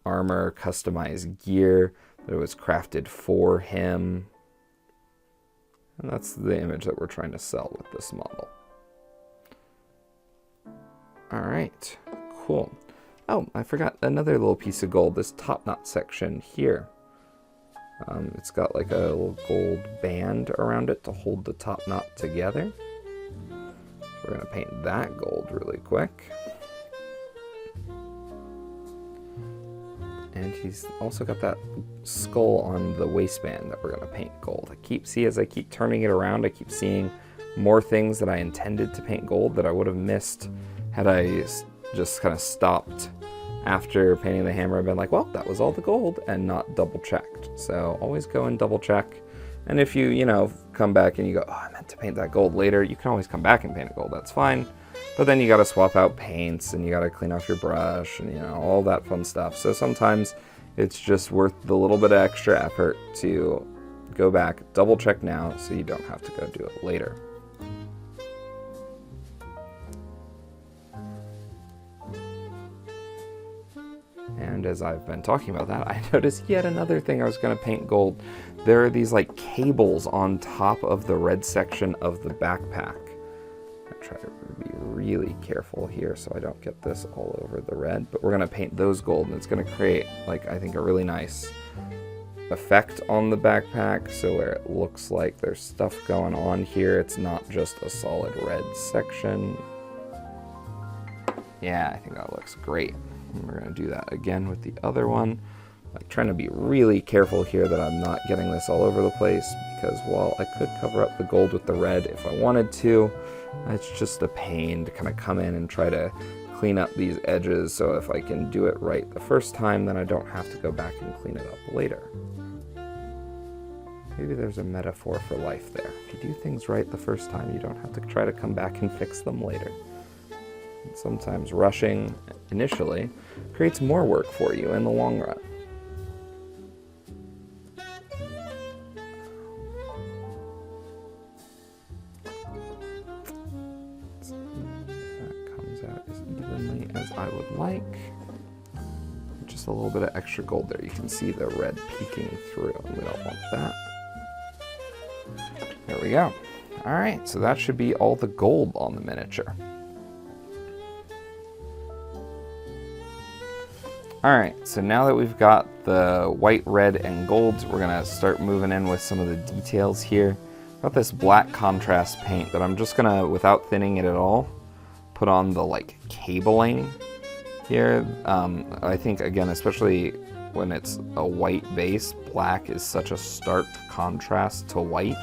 armor, customized gear that was crafted for him. And that's the image that we're trying to sell with this model. All right, cool. Oh, I forgot another little piece of gold, this top knot section here. It's got like a little gold band around it to hold the top knot together. So we're gonna paint that gold really quick. And he's also got that skull on the waistband that we're gonna paint gold. As I keep turning it around, I keep seeing more things that I intended to paint gold that I would have missed had I just kind of stopped after painting the hammer and been like, well, that was all the gold, and not double checked. So always go and double check. And if you come back and you go, oh, I meant to paint that gold later, you can always come back and paint it gold, that's fine. But then you gotta swap out paints, and you gotta clean off your brush, and all that fun stuff. So sometimes it's just worth the little bit of extra effort to go back, double check now, so you don't have to go do it later. And as I've been talking about that, I noticed yet another thing I was going to paint gold. There are these like cables on top of the red section of the backpack. I try to be really careful here so I don't get this all over the red, but we're going to paint those gold, and it's going to create, like, I think a really nice effect on the backpack, so where it looks like there's stuff going on here, it's not just a solid red section. Yeah, I think that looks great. And we're going to do that again with the other one. I'm trying to be really careful here that I'm not getting this all over the place, because while I could cover up the gold with the red if I wanted to, it's just a pain to kind of come in and try to clean up these edges, so if I can do it right the first time, then I don't have to go back and clean it up later. Maybe there's a metaphor for life there. If you do things right the first time, you don't have to try to come back and fix them later. And sometimes rushing initially creates more work for you in the long run. That comes out as evenly as I would like. Just a little bit of extra gold there. You can see the red peeking through, and we don't want that. There we go. All right, so that should be all the gold on the miniature. All right, so now that we've got the white, red, and gold, we're gonna start moving in with some of the details here. I've got this black contrast paint that I'm just gonna, without thinning it at all, put on the like cabling here. I think, again, especially when it's a white base, black is such a stark contrast to white.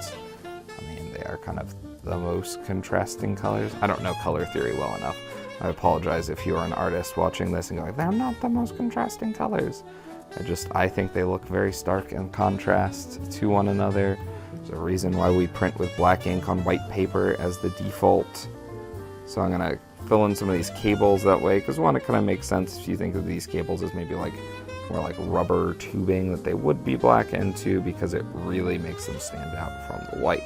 I mean, they are kind of the most contrasting colors. I don't know color theory well enough. I apologize if you're an artist watching this and going, they're not the most contrasting colors. I think they look very stark in contrast to one another. There's a reason why we print with black ink on white paper as the default. So I'm gonna fill in some of these cables that way, because one, it kind of makes sense if you think of these cables as maybe like more like rubber tubing that they would be black, and two, because it really makes them stand out from the white.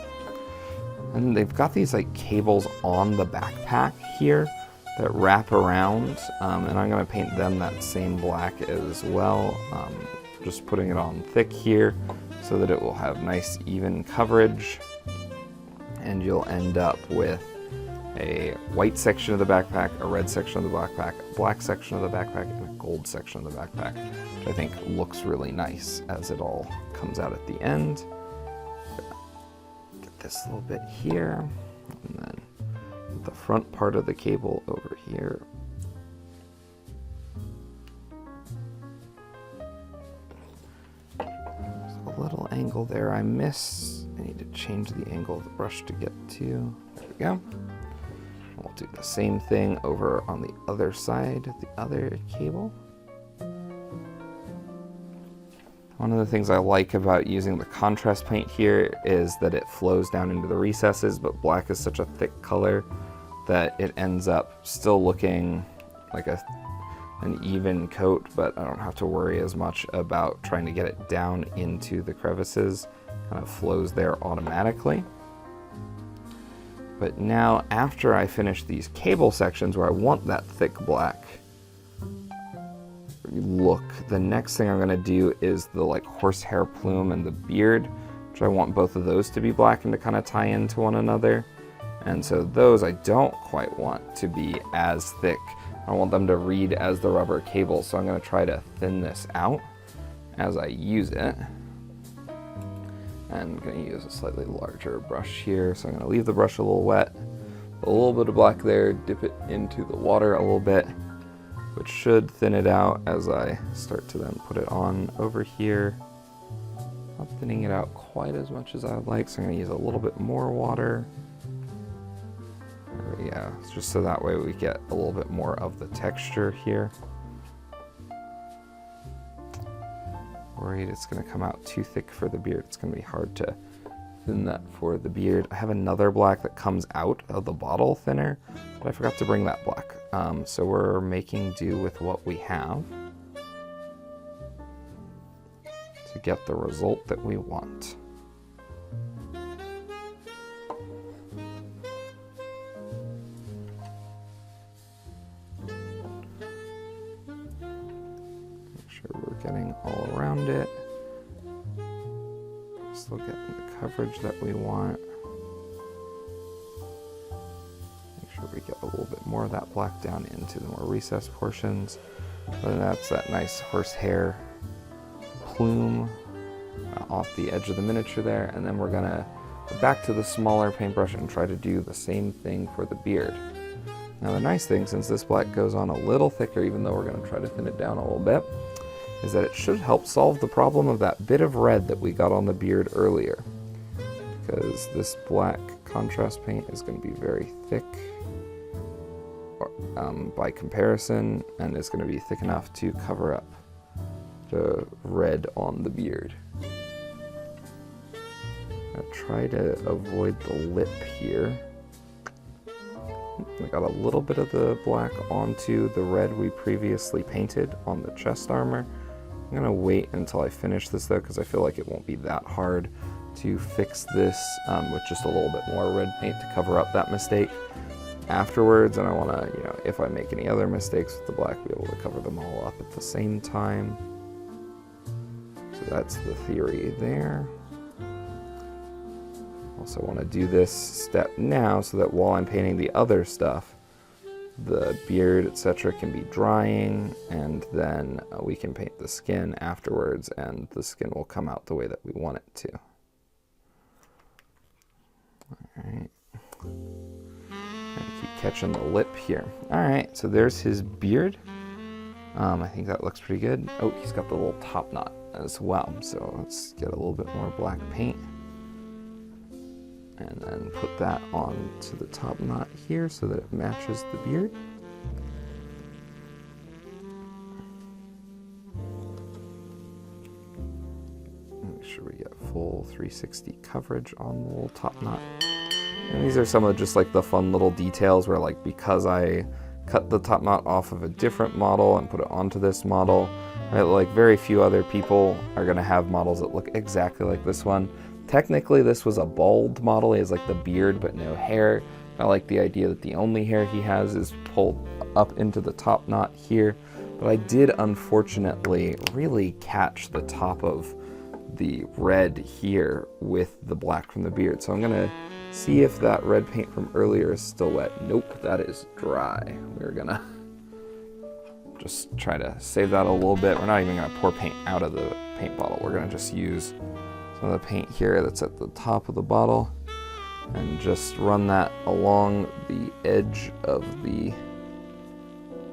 And they've got these like cables on the backpack here that wrap around, and I'm going to paint them that same black as well, just putting it on thick here so that it will have nice even coverage, and you'll end up with a white section of the backpack, a red section of the backpack, a black section of the backpack, and a gold section of the backpack, which I think looks really nice as it all comes out at the end. Get this little bit here, and then the front part of the cable over here. There's a little angle there I miss. I need to change the angle of the brush to get to. There we go. We'll do the same thing over on the other side of the other cable. One of the things I like about using the contrast paint here is that it flows down into the recesses, but black is such a thick color that it ends up still looking like an even coat, but I don't have to worry as much about trying to get it down into the crevices. It kind of flows there automatically. But now, after I finish these cable sections where I want that thick black look, the next thing I'm going to do is the like horsehair plume and the beard, which I want both of those to be black and to kind of tie into one another. And so those I don't quite want to be as thick. I want them to read as the rubber cable, so I'm going to try to thin this out as I use it. I'm going to use a slightly larger brush here, so I'm going to leave the brush a little wet, a little bit of black there, dip it into the water a little bit, which should thin it out as I start to then put it on over here. Not thinning it out quite as much as I would like, so I'm going to use a little bit more water. There we go, just so that way we get a little bit more of the texture here. Worried it's going to come out too thick for the beard. It's going to be hard to thin that for the beard. I have another black that comes out of the bottle thinner, but I forgot to bring that black. So we're making do with what we have to get the result that we want. Getting all around it. Still getting the coverage that we want. Make sure we get a little bit more of that black down into the more recessed portions. And that's that nice horsehair plume off the edge of the miniature there. And then we're gonna go back to the smaller paintbrush and try to do the same thing for the beard. Now the nice thing, since this black goes on a little thicker, even though we're gonna try to thin it down a little bit, is that it should help solve the problem of that bit of red that we got on the beard earlier. Because this black contrast paint is going to be very thick by comparison, and it's going to be thick enough to cover up the red on the beard. I'll try to avoid the lip here. I got a little bit of the black onto the red we previously painted on the chest armor. I'm going to wait until I finish this though, because I feel like it won't be that hard to fix this with just a little bit more red paint to cover up that mistake afterwards. And I want to, if I make any other mistakes with the black, be able to cover them all up at the same time. So that's the theory there. Also want to do this step now so that while I'm painting the other stuff, the beard, etc., can be drying, and then we can paint the skin afterwards, and the skin will come out the way that we want it to. Alright. Keep catching the lip here. Alright, so there's his beard. I think that looks pretty good. Oh, he's got the little top knot as well, so let's get a little bit more black paint. And then put that onto the top knot here so that it matches the beard. Make sure we get full 360 coverage on the little top knot. And these are some of just like the fun little details where, like, because I cut the top knot off of a different model and put it onto this model, right, like very few other people are gonna have models that look exactly like this one. Technically this was a bald model. He has like the beard but no hair. I like the idea that the only hair he has is pulled up into the top knot here. But I did unfortunately really catch the top of the red here with the black from the beard. So I'm gonna see if that red paint from earlier is still wet. Nope, that is dry. We're gonna just try to save that a little bit. We're not even gonna pour paint out of the paint bottle. We're gonna just use some of the paint here that's at the top of the bottle and just run that along the edge of the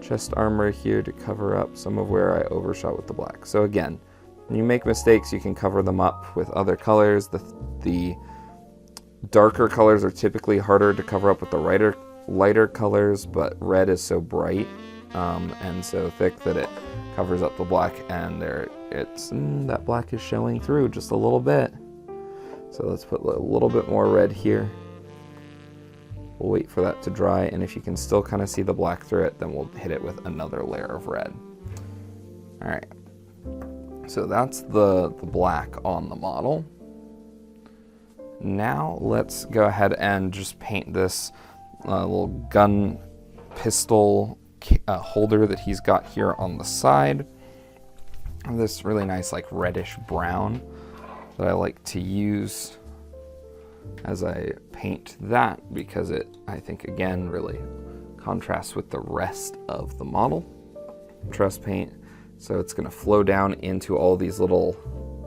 chest armor here to cover up some of where I overshot with the black. So again, when you make mistakes, you can cover them up with other colors. The darker colors are typically harder to cover up with the lighter colors, but red is so bright and so thick that it covers up the black, and that black is showing through just a little bit. So let's put a little bit more red here. We'll wait for that to dry, and if you can still kind of see the black through it, then we'll hit it with another layer of red. All right, so that's the black on the model. Now let's go ahead and just paint this little gun pistol holder that he's got here on the side. This really nice like reddish brown that I like to use as I paint that, because it, I think, again, really contrasts with the rest of the model. Trust paint, so it's going to flow down into all these little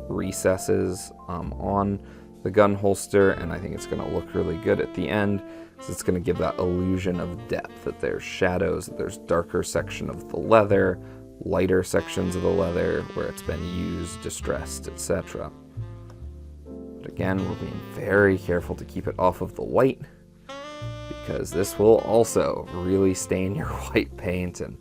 recesses on the gun holster, and I think it's going to look really good at the end, because it's going to give that illusion of depth, that there's shadows, that there's darker section of the leather, lighter sections of the leather where it's been used, distressed, etc. But again, we're being very careful to keep it off of the white, because this will also really stain your white paint, and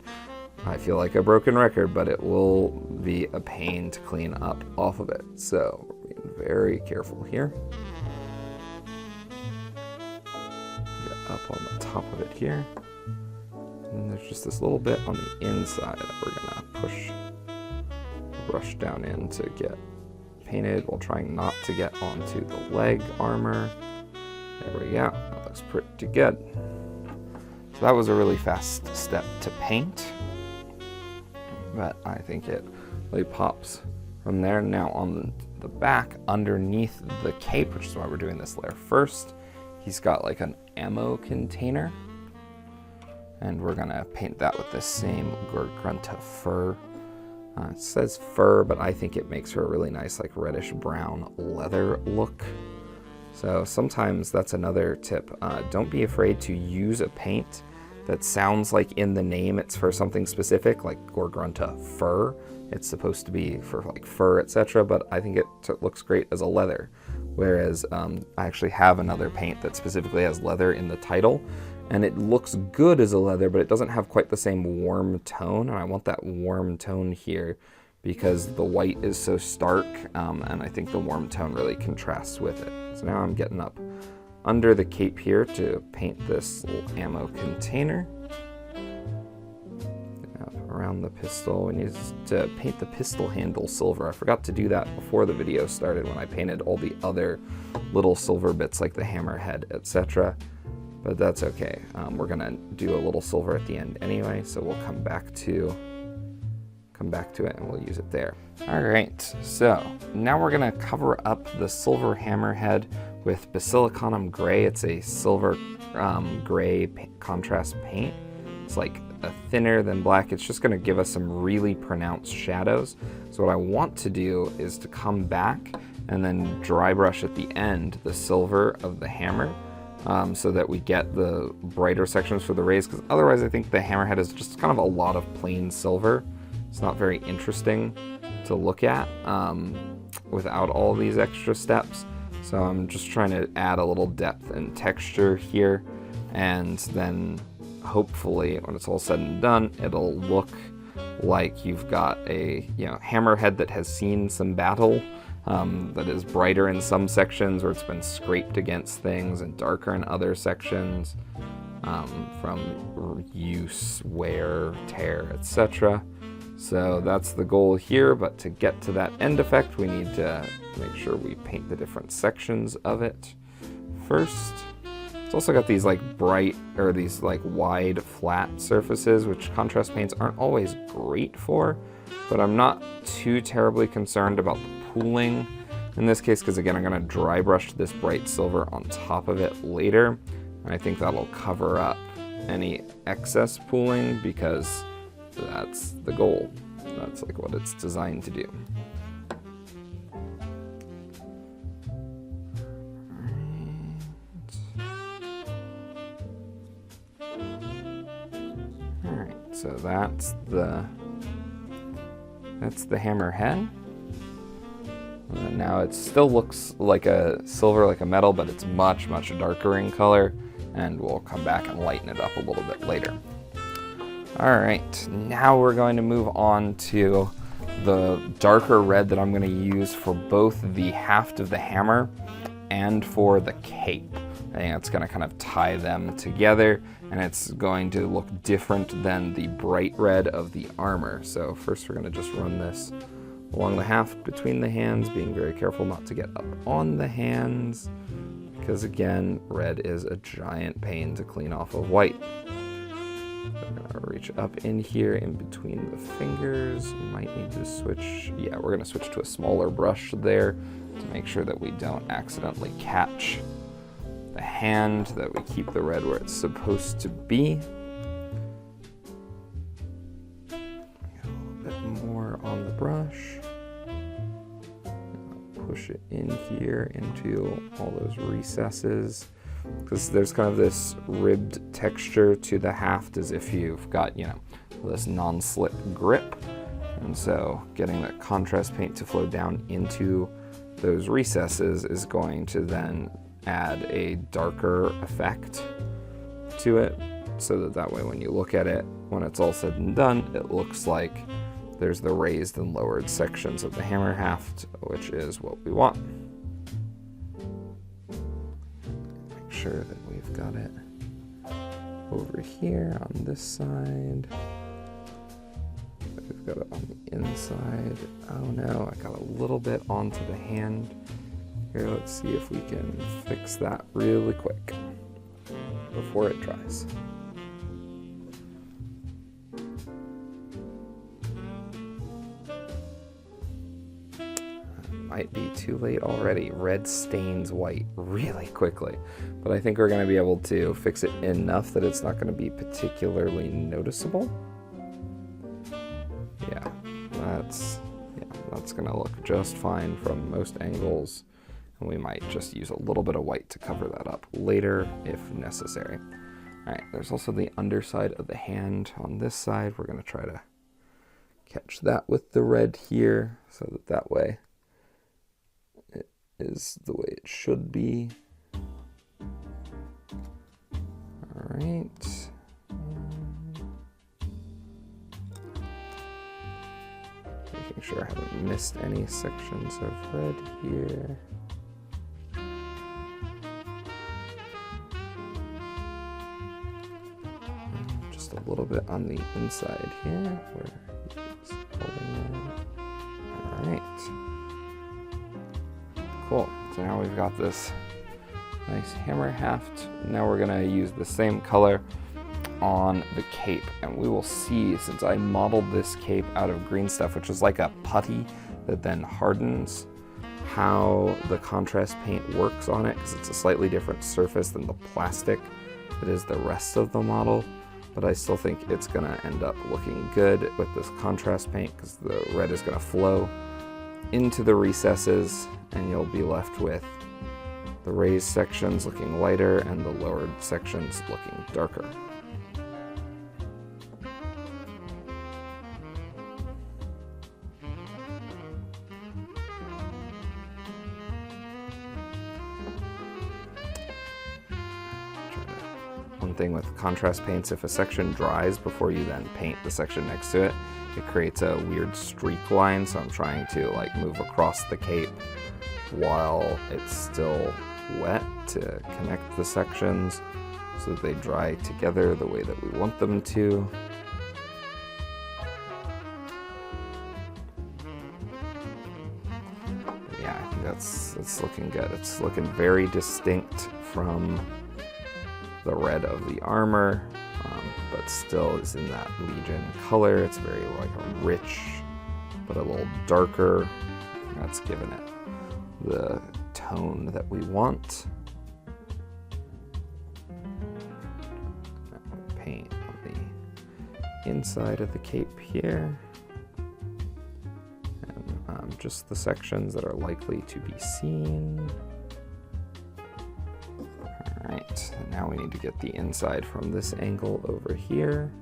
I feel like a broken record, but it will be a pain to clean up off of it. So we're being very careful here. Get up on the top of it here. And there's just this little bit on the inside that we're gonna push the brush down in to get painted while trying not to get onto the leg armor. There we go, that looks pretty good. So that was a really fast step to paint, but I think it really pops from there. Now on the back, underneath the cape, which is why we're doing this layer first, he's got like an ammo container, and we're gonna paint that with the same Gorgrunta fur. It says fur, but I think it makes her a really nice like reddish brown leather look. So sometimes that's another tip. Don't be afraid to use a paint that sounds like in the name it's for something specific, like Gorgrunta fur. It's supposed to be for like fur, etc. But I think it looks great as a leather. Whereas I actually have another paint that specifically has leather in the title, and it looks good as a leather, but it doesn't have quite the same warm tone, and I want that warm tone here because the white is so stark, and I think the warm tone really contrasts with it. So now I'm getting up under the cape here to paint this little ammo container. Up around the pistol, we need to paint the pistol handle silver. I forgot to do that before the video started when I painted all the other little silver bits like the hammerhead, etc. But that's okay. We're gonna do a little silver at the end anyway, so we'll come back to it and we'll use it there. All right, so now we're gonna cover up the silver hammerhead with Basilicanum Gray. It's a silver gray contrast paint. It's like a thinner than black. It's just gonna give us some really pronounced shadows. So what I want to do is to come back and then dry brush at the end the silver of the hammer, so that we get the brighter sections for the rays, because otherwise I think the hammerhead is just kind of a lot of plain silver. It's not very interesting to look at without all these extra steps. So I'm just trying to add a little depth and texture here, and then hopefully when it's all said and done, it'll look like you've got a hammerhead that has seen some battle, that is brighter in some sections where it's been scraped against things and darker in other sections, from use, wear, tear, etc. So that's the goal here, but to get to that end effect, we need to make sure we paint the different sections of it first. It's also got these like bright, or these like wide flat surfaces, which contrast paints aren't always great for, but I'm not too terribly concerned about the pooling in this case, because again, I'm gonna dry brush this bright silver on top of it later, and I think that'll cover up any excess pooling, because that's the goal. That's like what it's designed to do. Alright, so that's the hammerhead. Now it still looks like a silver, like a metal, but it's much, much darker in color, and we'll come back and lighten it up a little bit later. All right, now we're going to move on to the darker red that I'm going to use for both the haft of the hammer and for the cape. I think it's going to kind of tie them together, and it's going to look different than the bright red of the armor. So first we're going to just run this along the haft between the hands, being very careful not to get up on the hands, because again, red is a giant pain to clean off of white. I'm gonna reach up in here in between the fingers. Might need to switch. Yeah, we're gonna switch to a smaller brush there to make sure that we don't accidentally catch the hand, that we keep the red where it's supposed to be. A little bit more on the brush. Push it in here into all those recesses, because there's kind of this ribbed texture to the haft, as if you've got, this non-slip grip. And so getting that contrast paint to flow down into those recesses is going to then add a darker effect to it, so that way when you look at it, when it's all said and done, it looks like there's the raised and lowered sections of the hammer haft, which is what we want. Make sure that we've got it over here on this side. We've got it on the inside. Oh no, I got a little bit onto the hand. Here, let's see if we can fix that really quick before it dries. Might be too late already. Red stains white really quickly, but I think we're going to be able to fix it enough that it's not going to be particularly noticeable. Yeah, that's going to look just fine from most angles, and we might just use a little bit of white to cover that up later if necessary. All right, there's also the underside of the hand on this side. We're going to try to catch that with the red here, so that way is the way it should be. All right. Making sure I haven't missed any sections of red here. Just a little bit on the inside here where it's holding it. All right. Cool, so now we've got this nice hammer haft. Now we're gonna use the same color on the cape, and we will see, since I modeled this cape out of green stuff, which is like a putty that then hardens, how the contrast paint works on it, because it's a slightly different surface than the plastic that is the rest of the model. But I still think it's gonna end up looking good with this contrast paint, because the red is gonna flow into the recesses, and you'll be left with the raised sections looking lighter and the lowered sections looking darker. one thing with contrast paints, if a section dries before you then paint the section next to it, it creates a weird streak line, so I'm trying to like move across the cape while it's still wet to connect the sections so that they dry together the way that we want them to. Yeah, I think that's looking good. It's looking very distinct from the red of the armor, but still is in that Legion color. It's very like a rich, but a little darker. That's given it the tone that we want. Paint on the inside of the cape here. And just the sections that are likely to be seen. Alright, now we need to get the inside from this angle over here,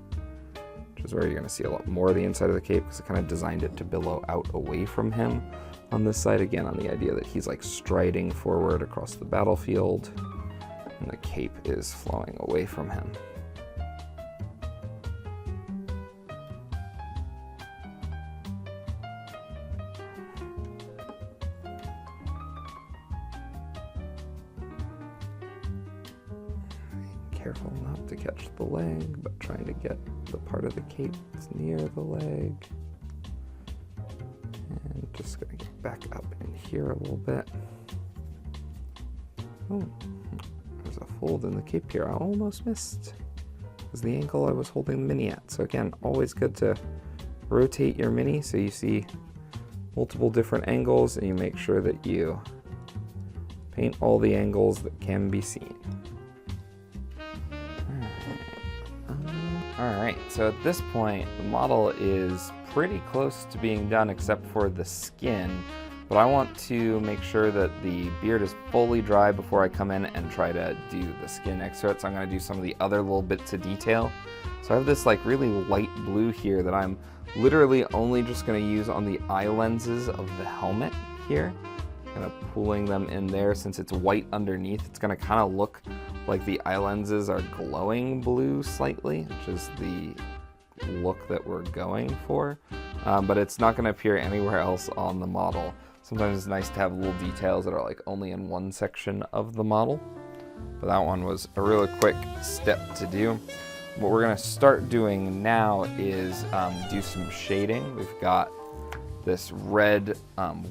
which is where you're going to see a lot more of the inside of the cape, because I kind of designed it to billow out away from him on this side, again on the idea that he's like striding forward across the battlefield and the cape is flowing away from him. Careful not to catch the leg, but trying to get the part of the cape that's near the leg. And just going to get back up in here a little bit. Oh, there's a fold in the cape here. I almost missed. It was the angle I was holding the mini at. So again, always good to rotate your mini so you see multiple different angles and you make sure that you paint all the angles that can be seen. Alright, so at this point, the model is pretty close to being done except for the skin, but I want to make sure that the beard is fully dry before I come in and try to do the skin next to it, so I'm going to do some of the other little bits of detail. So I have this like really light blue here that I'm literally only just going to use on the eye lenses of the helmet here. Kind of pulling them in there. Since it's white underneath, it's going to kind of look like the eye lenses are glowing blue slightly, which is the look that we're going for. But it's not going to appear anywhere else on the model. Sometimes it's nice to have little details that are like only in one section of the model. But that one was a really quick step to do. What we're going to start doing now is do some shading. We've got this red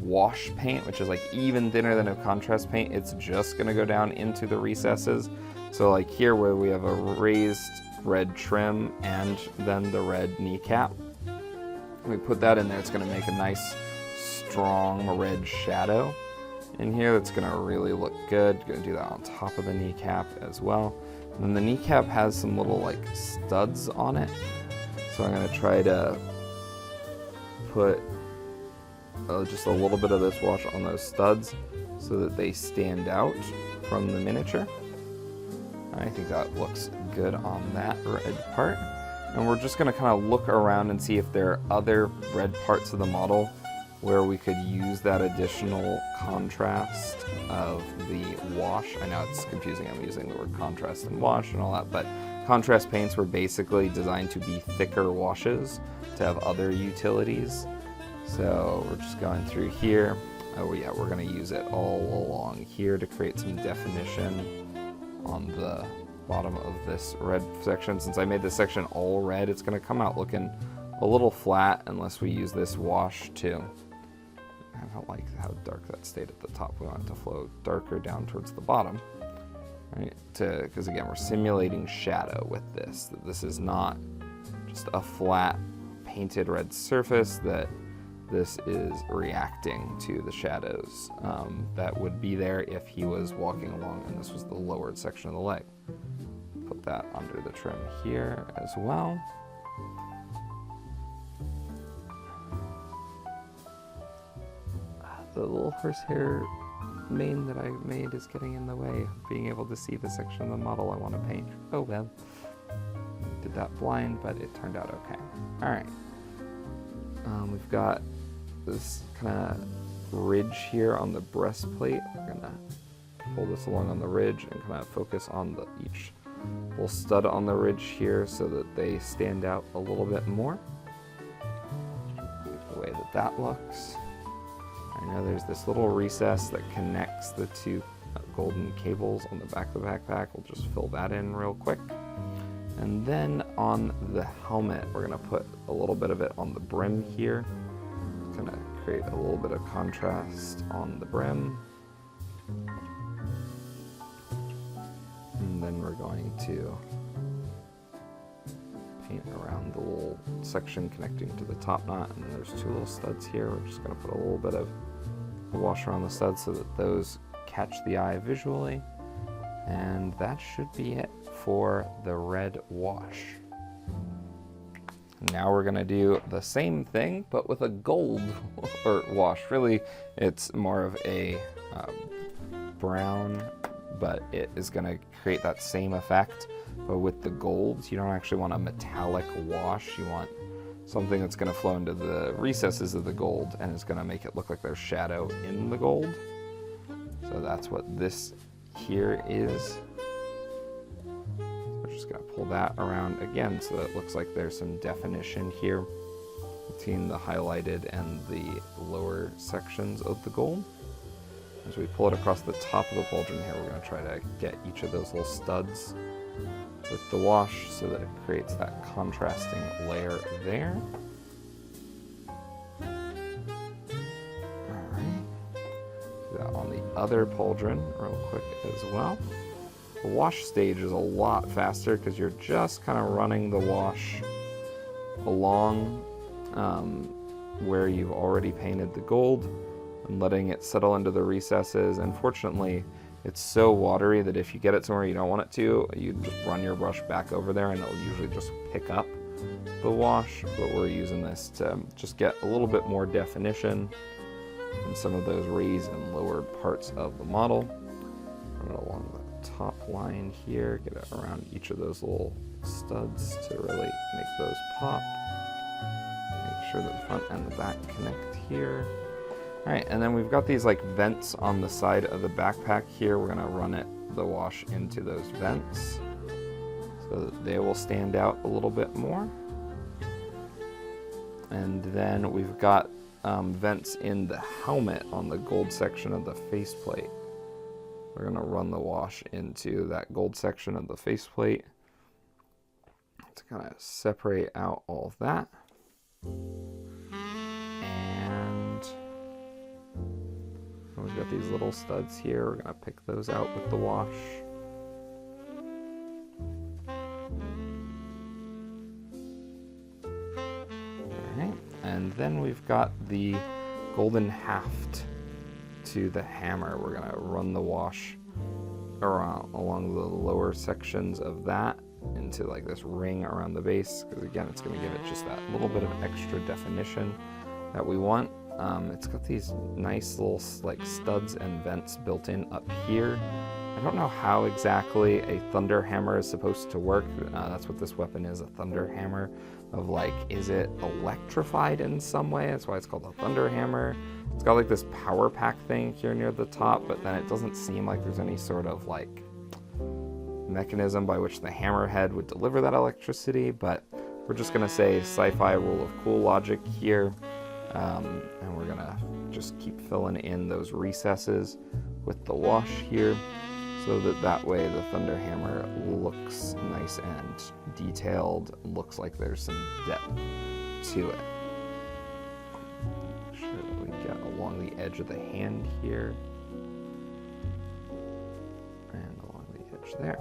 wash paint, which is like even thinner than a contrast paint. It's just going to go down into the recesses. So like here where we have a raised red trim and then the red kneecap, we put that in there. It's going to make a nice strong red shadow in here that's going to really look good. Going to do that on top of the kneecap as well. And then the kneecap has some little like studs on it, so I'm going to try to put just a little bit of this wash on those studs so that they stand out from the miniature. I think that looks good on that red part. And we're just going to kind of look around and see if there are other red parts of the model where we could use that additional contrast of the wash. I know it's confusing, I'm using the word contrast and wash and all that, but contrast paints were basically designed to be thicker washes to have other utilities. So we're just going through here. Oh yeah, we're going to use it all along here to create some definition on the bottom of this red section. Since I made this section all red, it's going to come out looking a little flat unless we use this wash too. I don't like how dark that stayed at the top. We want it to flow darker down towards the bottom, right? Because again, we're simulating shadow with this. This is not just a flat painted red surface, that this is reacting to the shadows that would be there if he was walking along and this was the lowered section of the leg. Put that under the trim here as well. The little horsehair mane that I made is getting in the way of being able to see the section of the model I want to paint. Oh well. Did that blind, but it turned out okay. Alright. We've got this kind of ridge here on the breastplate. We're going to pull this along on the ridge and kind of focus on each little stud on the ridge here so that they stand out a little bit more. The way that that looks. I know there's this little recess that connects the two golden cables on the back of the backpack. We'll just fill that in real quick. And then on the helmet, we're gonna put a little bit of it on the brim here. It's gonna create a little bit of contrast on the brim. And then we're going to paint around the little section connecting to the top knot. And there's two little studs here. We're just gonna put a little bit of wash around the studs so that those catch the eye visually. And that should be it for the red wash. Now we're gonna do the same thing, but with a gold or wash. Really, it's more of a brown, but it is gonna create that same effect. But with the golds, you don't actually want a metallic wash. You want something that's gonna flow into the recesses of the gold and is gonna make it look like there's shadow in the gold. So that's what this here is. We're just gonna pull that around again so that it looks like there's some definition here between the highlighted and the lower sections of the gold. As we pull it across the top of the pauldron here, we're gonna try to get each of those little studs with the wash so that it creates that contrasting layer there. On the other pauldron real quick as well. The wash stage is a lot faster because you're just kind of running the wash along where you've already painted the gold and letting it settle into the recesses. Unfortunately, it's so watery that if you get it somewhere you don't want it to, you just run your brush back over there and it'll usually just pick up the wash. But we're using this to just get a little bit more definition in some of those raised and lowered parts of the model. Run it along the top line here, get it around each of those little studs to really make those pop. Make sure that the front and the back connect here. All right, and then we've got these like vents on the side of the backpack here. We're gonna run the wash into those vents so that they will stand out a little bit more. And then we've got vents in the helmet on the gold section of the faceplate. We're gonna run the wash into that gold section of the faceplate to kind of separate out all of that. And we've got these little studs here. We're gonna pick those out with the wash. And then we've got the golden haft to the hammer. We're gonna run the wash around along the lower sections of that into like this ring around the base, because again, it's gonna give it just that little bit of extra definition that we want. It's got these nice little like studs and vents built in up here. I don't know how exactly a thunder hammer is supposed to work. That's what this weapon is, a thunder hammer. Of like, is it electrified in some way? That's why it's called a thunder hammer. It's got like this power pack thing here near the top, but then it doesn't seem like there's any sort of like mechanism by which the hammerhead would deliver that electricity. But we're just gonna say sci-fi rule of cool logic here. And we're gonna just keep filling in those recesses with the wash here, so that way the thunder hammer looks nice and detailed, looks like there's some depth to it. Make sure that we get along the edge of the hand here and along the edge there.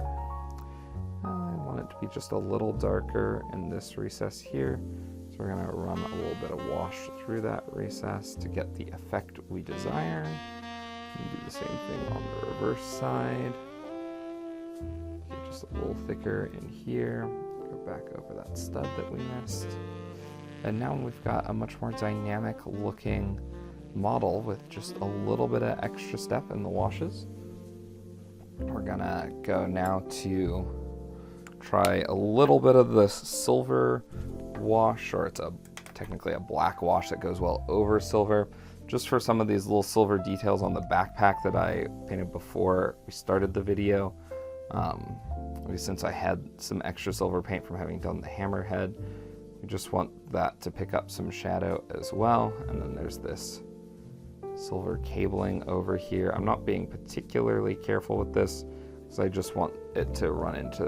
I want it to be just a little darker in this recess here, so we're gonna run a little bit of wash through that recess to get the effect we desire. And do the same thing on the reverse side. Get just a little thicker in here. Go back over that stud that we missed. And now we've got a much more dynamic looking model with just a little bit of extra step in the washes. We're gonna go now to try a little bit of this silver wash, or it's technically a black wash that goes well over silver, just for some of these little silver details on the backpack that I painted before we started the video. since I had some extra silver paint from having done the hammerhead. We just want that to pick up some shadow as well. And then there's this silver cabling over here. I'm not being particularly careful with this because I just want it to run into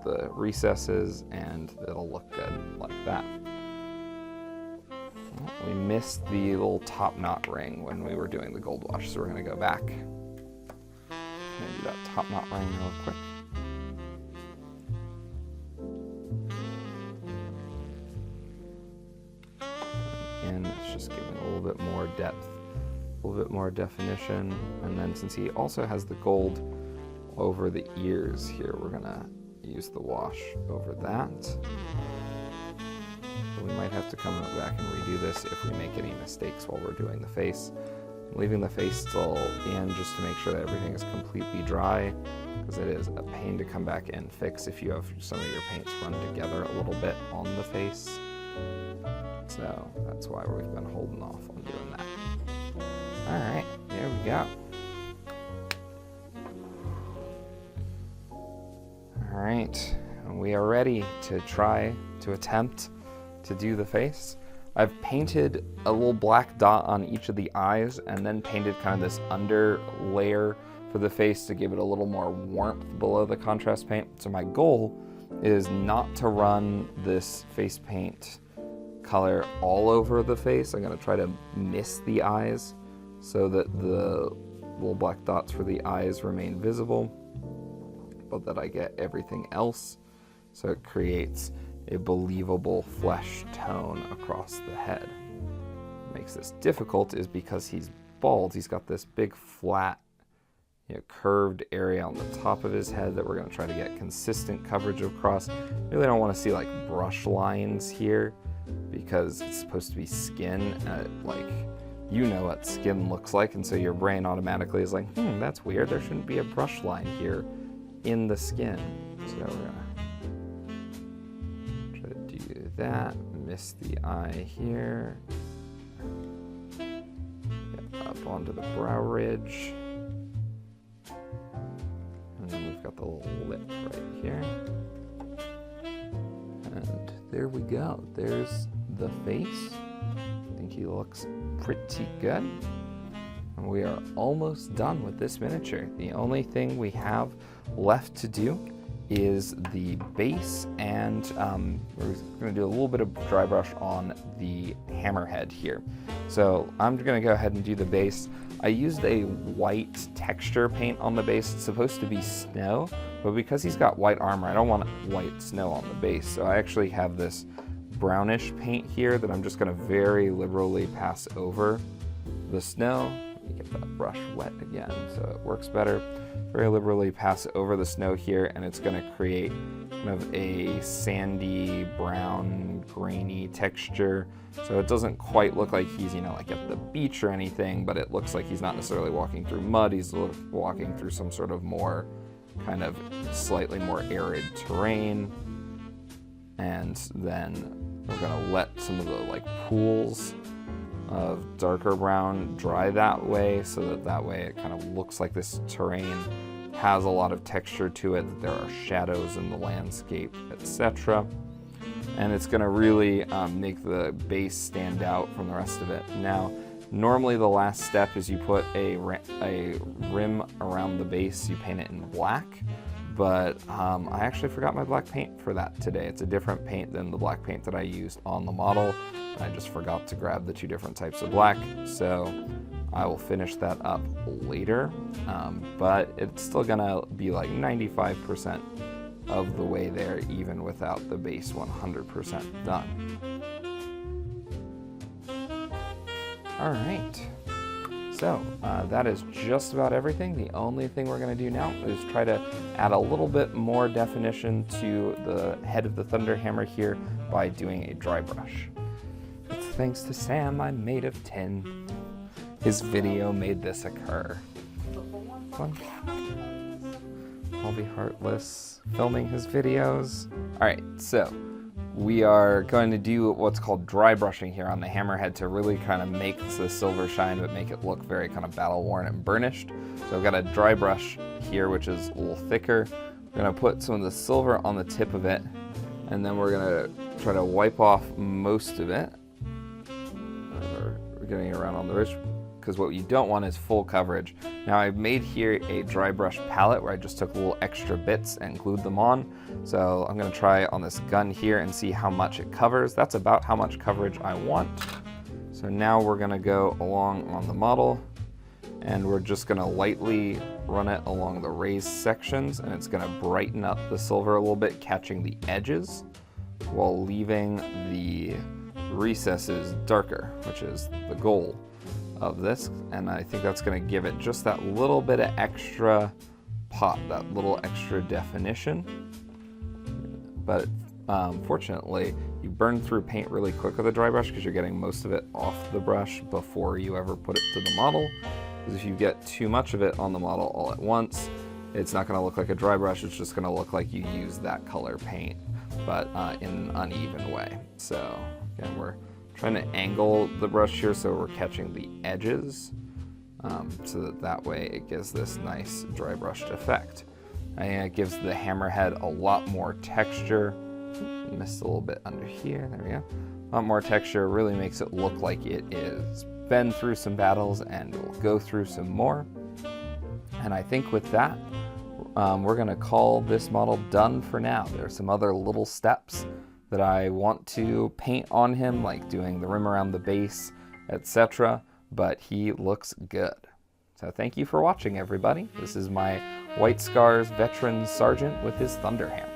the recesses and it'll look good like that. We missed the little top knot ring when we were doing the gold wash, so we're going to go back. I'm going to do that top knot ring real quick. And it's just giving a little bit more depth, a little bit more definition. And then since he also has the gold over the ears here, we're going to use the wash over that. We might have to come back and redo this if we make any mistakes while we're doing the face. I'm leaving the face till the end just to make sure that everything is completely dry, because it is a pain to come back and fix if you have some of your paints run together a little bit on the face. So that's why we've been holding off on doing that. Alright, there we go. Alright, we are ready to try to attempt to do the face. I've painted a little black dot on each of the eyes and then painted kind of this under layer for the face to give it a little more warmth below the contrast paint. So my goal is not to run this face paint color all over the face. I'm going to try to miss the eyes so that the little black dots for the eyes remain visible, but that I get everything else so it creates a believable flesh tone across the head. What makes this difficult is because he's bald, he's got this big flat, curved area on the top of his head that we're going to try to get consistent coverage across. Really don't want to see like brush lines here because it's supposed to be skin. You know what skin looks like, and so your brain automatically is like, that's weird, there shouldn't be a brush line here in the skin. So we're going to that, miss the eye here, get up onto the brow ridge, and then we've got the little lip right here, and there we go. There's the face. I think he looks pretty good, and we are almost done with this miniature. The only thing we have left to do is the base, and we're going to do a little bit of dry brush on the hammerhead here. So I'm going to go ahead and do the base. I used a white texture paint on the base. It's supposed to be snow, but because he's got white armor, I don't want white snow on the base. So I actually have this brownish paint here that I'm just going to very liberally pass over the snow. Let me get that brush wet again so it works better. Very liberally pass over the snow here, and it's going to create kind of a sandy, brown, grainy texture. So it doesn't quite look like he's, like at the beach or anything, but it looks like he's not necessarily walking through mud. He's walking through some sort of more kind of slightly more arid terrain. And then we're going to let some of the pools of darker brown dry that way, so that way it kind of looks like this terrain has a lot of texture to it, that there are shadows in the landscape, etc. And it's going to really make the base stand out from the rest of it. Now, normally the last step is you put a rim around the base, you paint it in black, but I actually forgot my black paint for that today. It's a different paint than the black paint that I used on the model. I just forgot to grab the two different types of black, so I will finish that up later, but it's still gonna be like 95% of the way there, even without the base 100% done. All right, so that is just about everything. The only thing we're gonna do now is try to add a little bit more definition to the head of the Thunderhammer here by doing a dry brush. Thanks to Sam, I'm made of tin. His video made this occur. I'll be heartless filming his videos. All right, so we are going to do what's called dry brushing here on the hammerhead to really kind of make the silver shine, but make it look very kind of battle worn and burnished. So I've got a dry brush here, which is a little thicker. I'm We're gonna put some of the silver on the tip of it, and then we're gonna try to wipe off most of it. We're getting it around on the ridge, because what you don't want is full coverage. Now I've made here a dry brush palette where I just took little extra bits and glued them on. So I'm gonna try on this gun here and see how much it covers. That's about how much coverage I want. So now we're gonna go along on the model, and we're just gonna lightly run it along the raised sections, and it's gonna brighten up the silver a little bit, catching the edges while leaving the recesses darker, which is the goal of this. And I think that's gonna give it just that little bit of extra pop, that little extra definition. But fortunately, you burn through paint really quick with a dry brush because you're getting most of it off the brush before you ever put it to the model. Because if you get too much of it on the model all at once, it's not gonna look like a dry brush, it's just gonna look like you use that color paint, but in an uneven way. So again, we're trying to angle the brush here so we're catching the edges, so that way it gives this nice dry brushed effect. And it gives the hammerhead a lot more texture. Missed a little bit under here, there we go. A lot more texture, really makes it look like it is been through some battles and will go through some more. And I think with that, we're gonna call this model done for now. There's some other little steps that I want to paint on him, like doing the rim around the base, etc. But he looks good. So thank you for watching, everybody. This is my White Scars veteran sergeant with his Thunderhammer.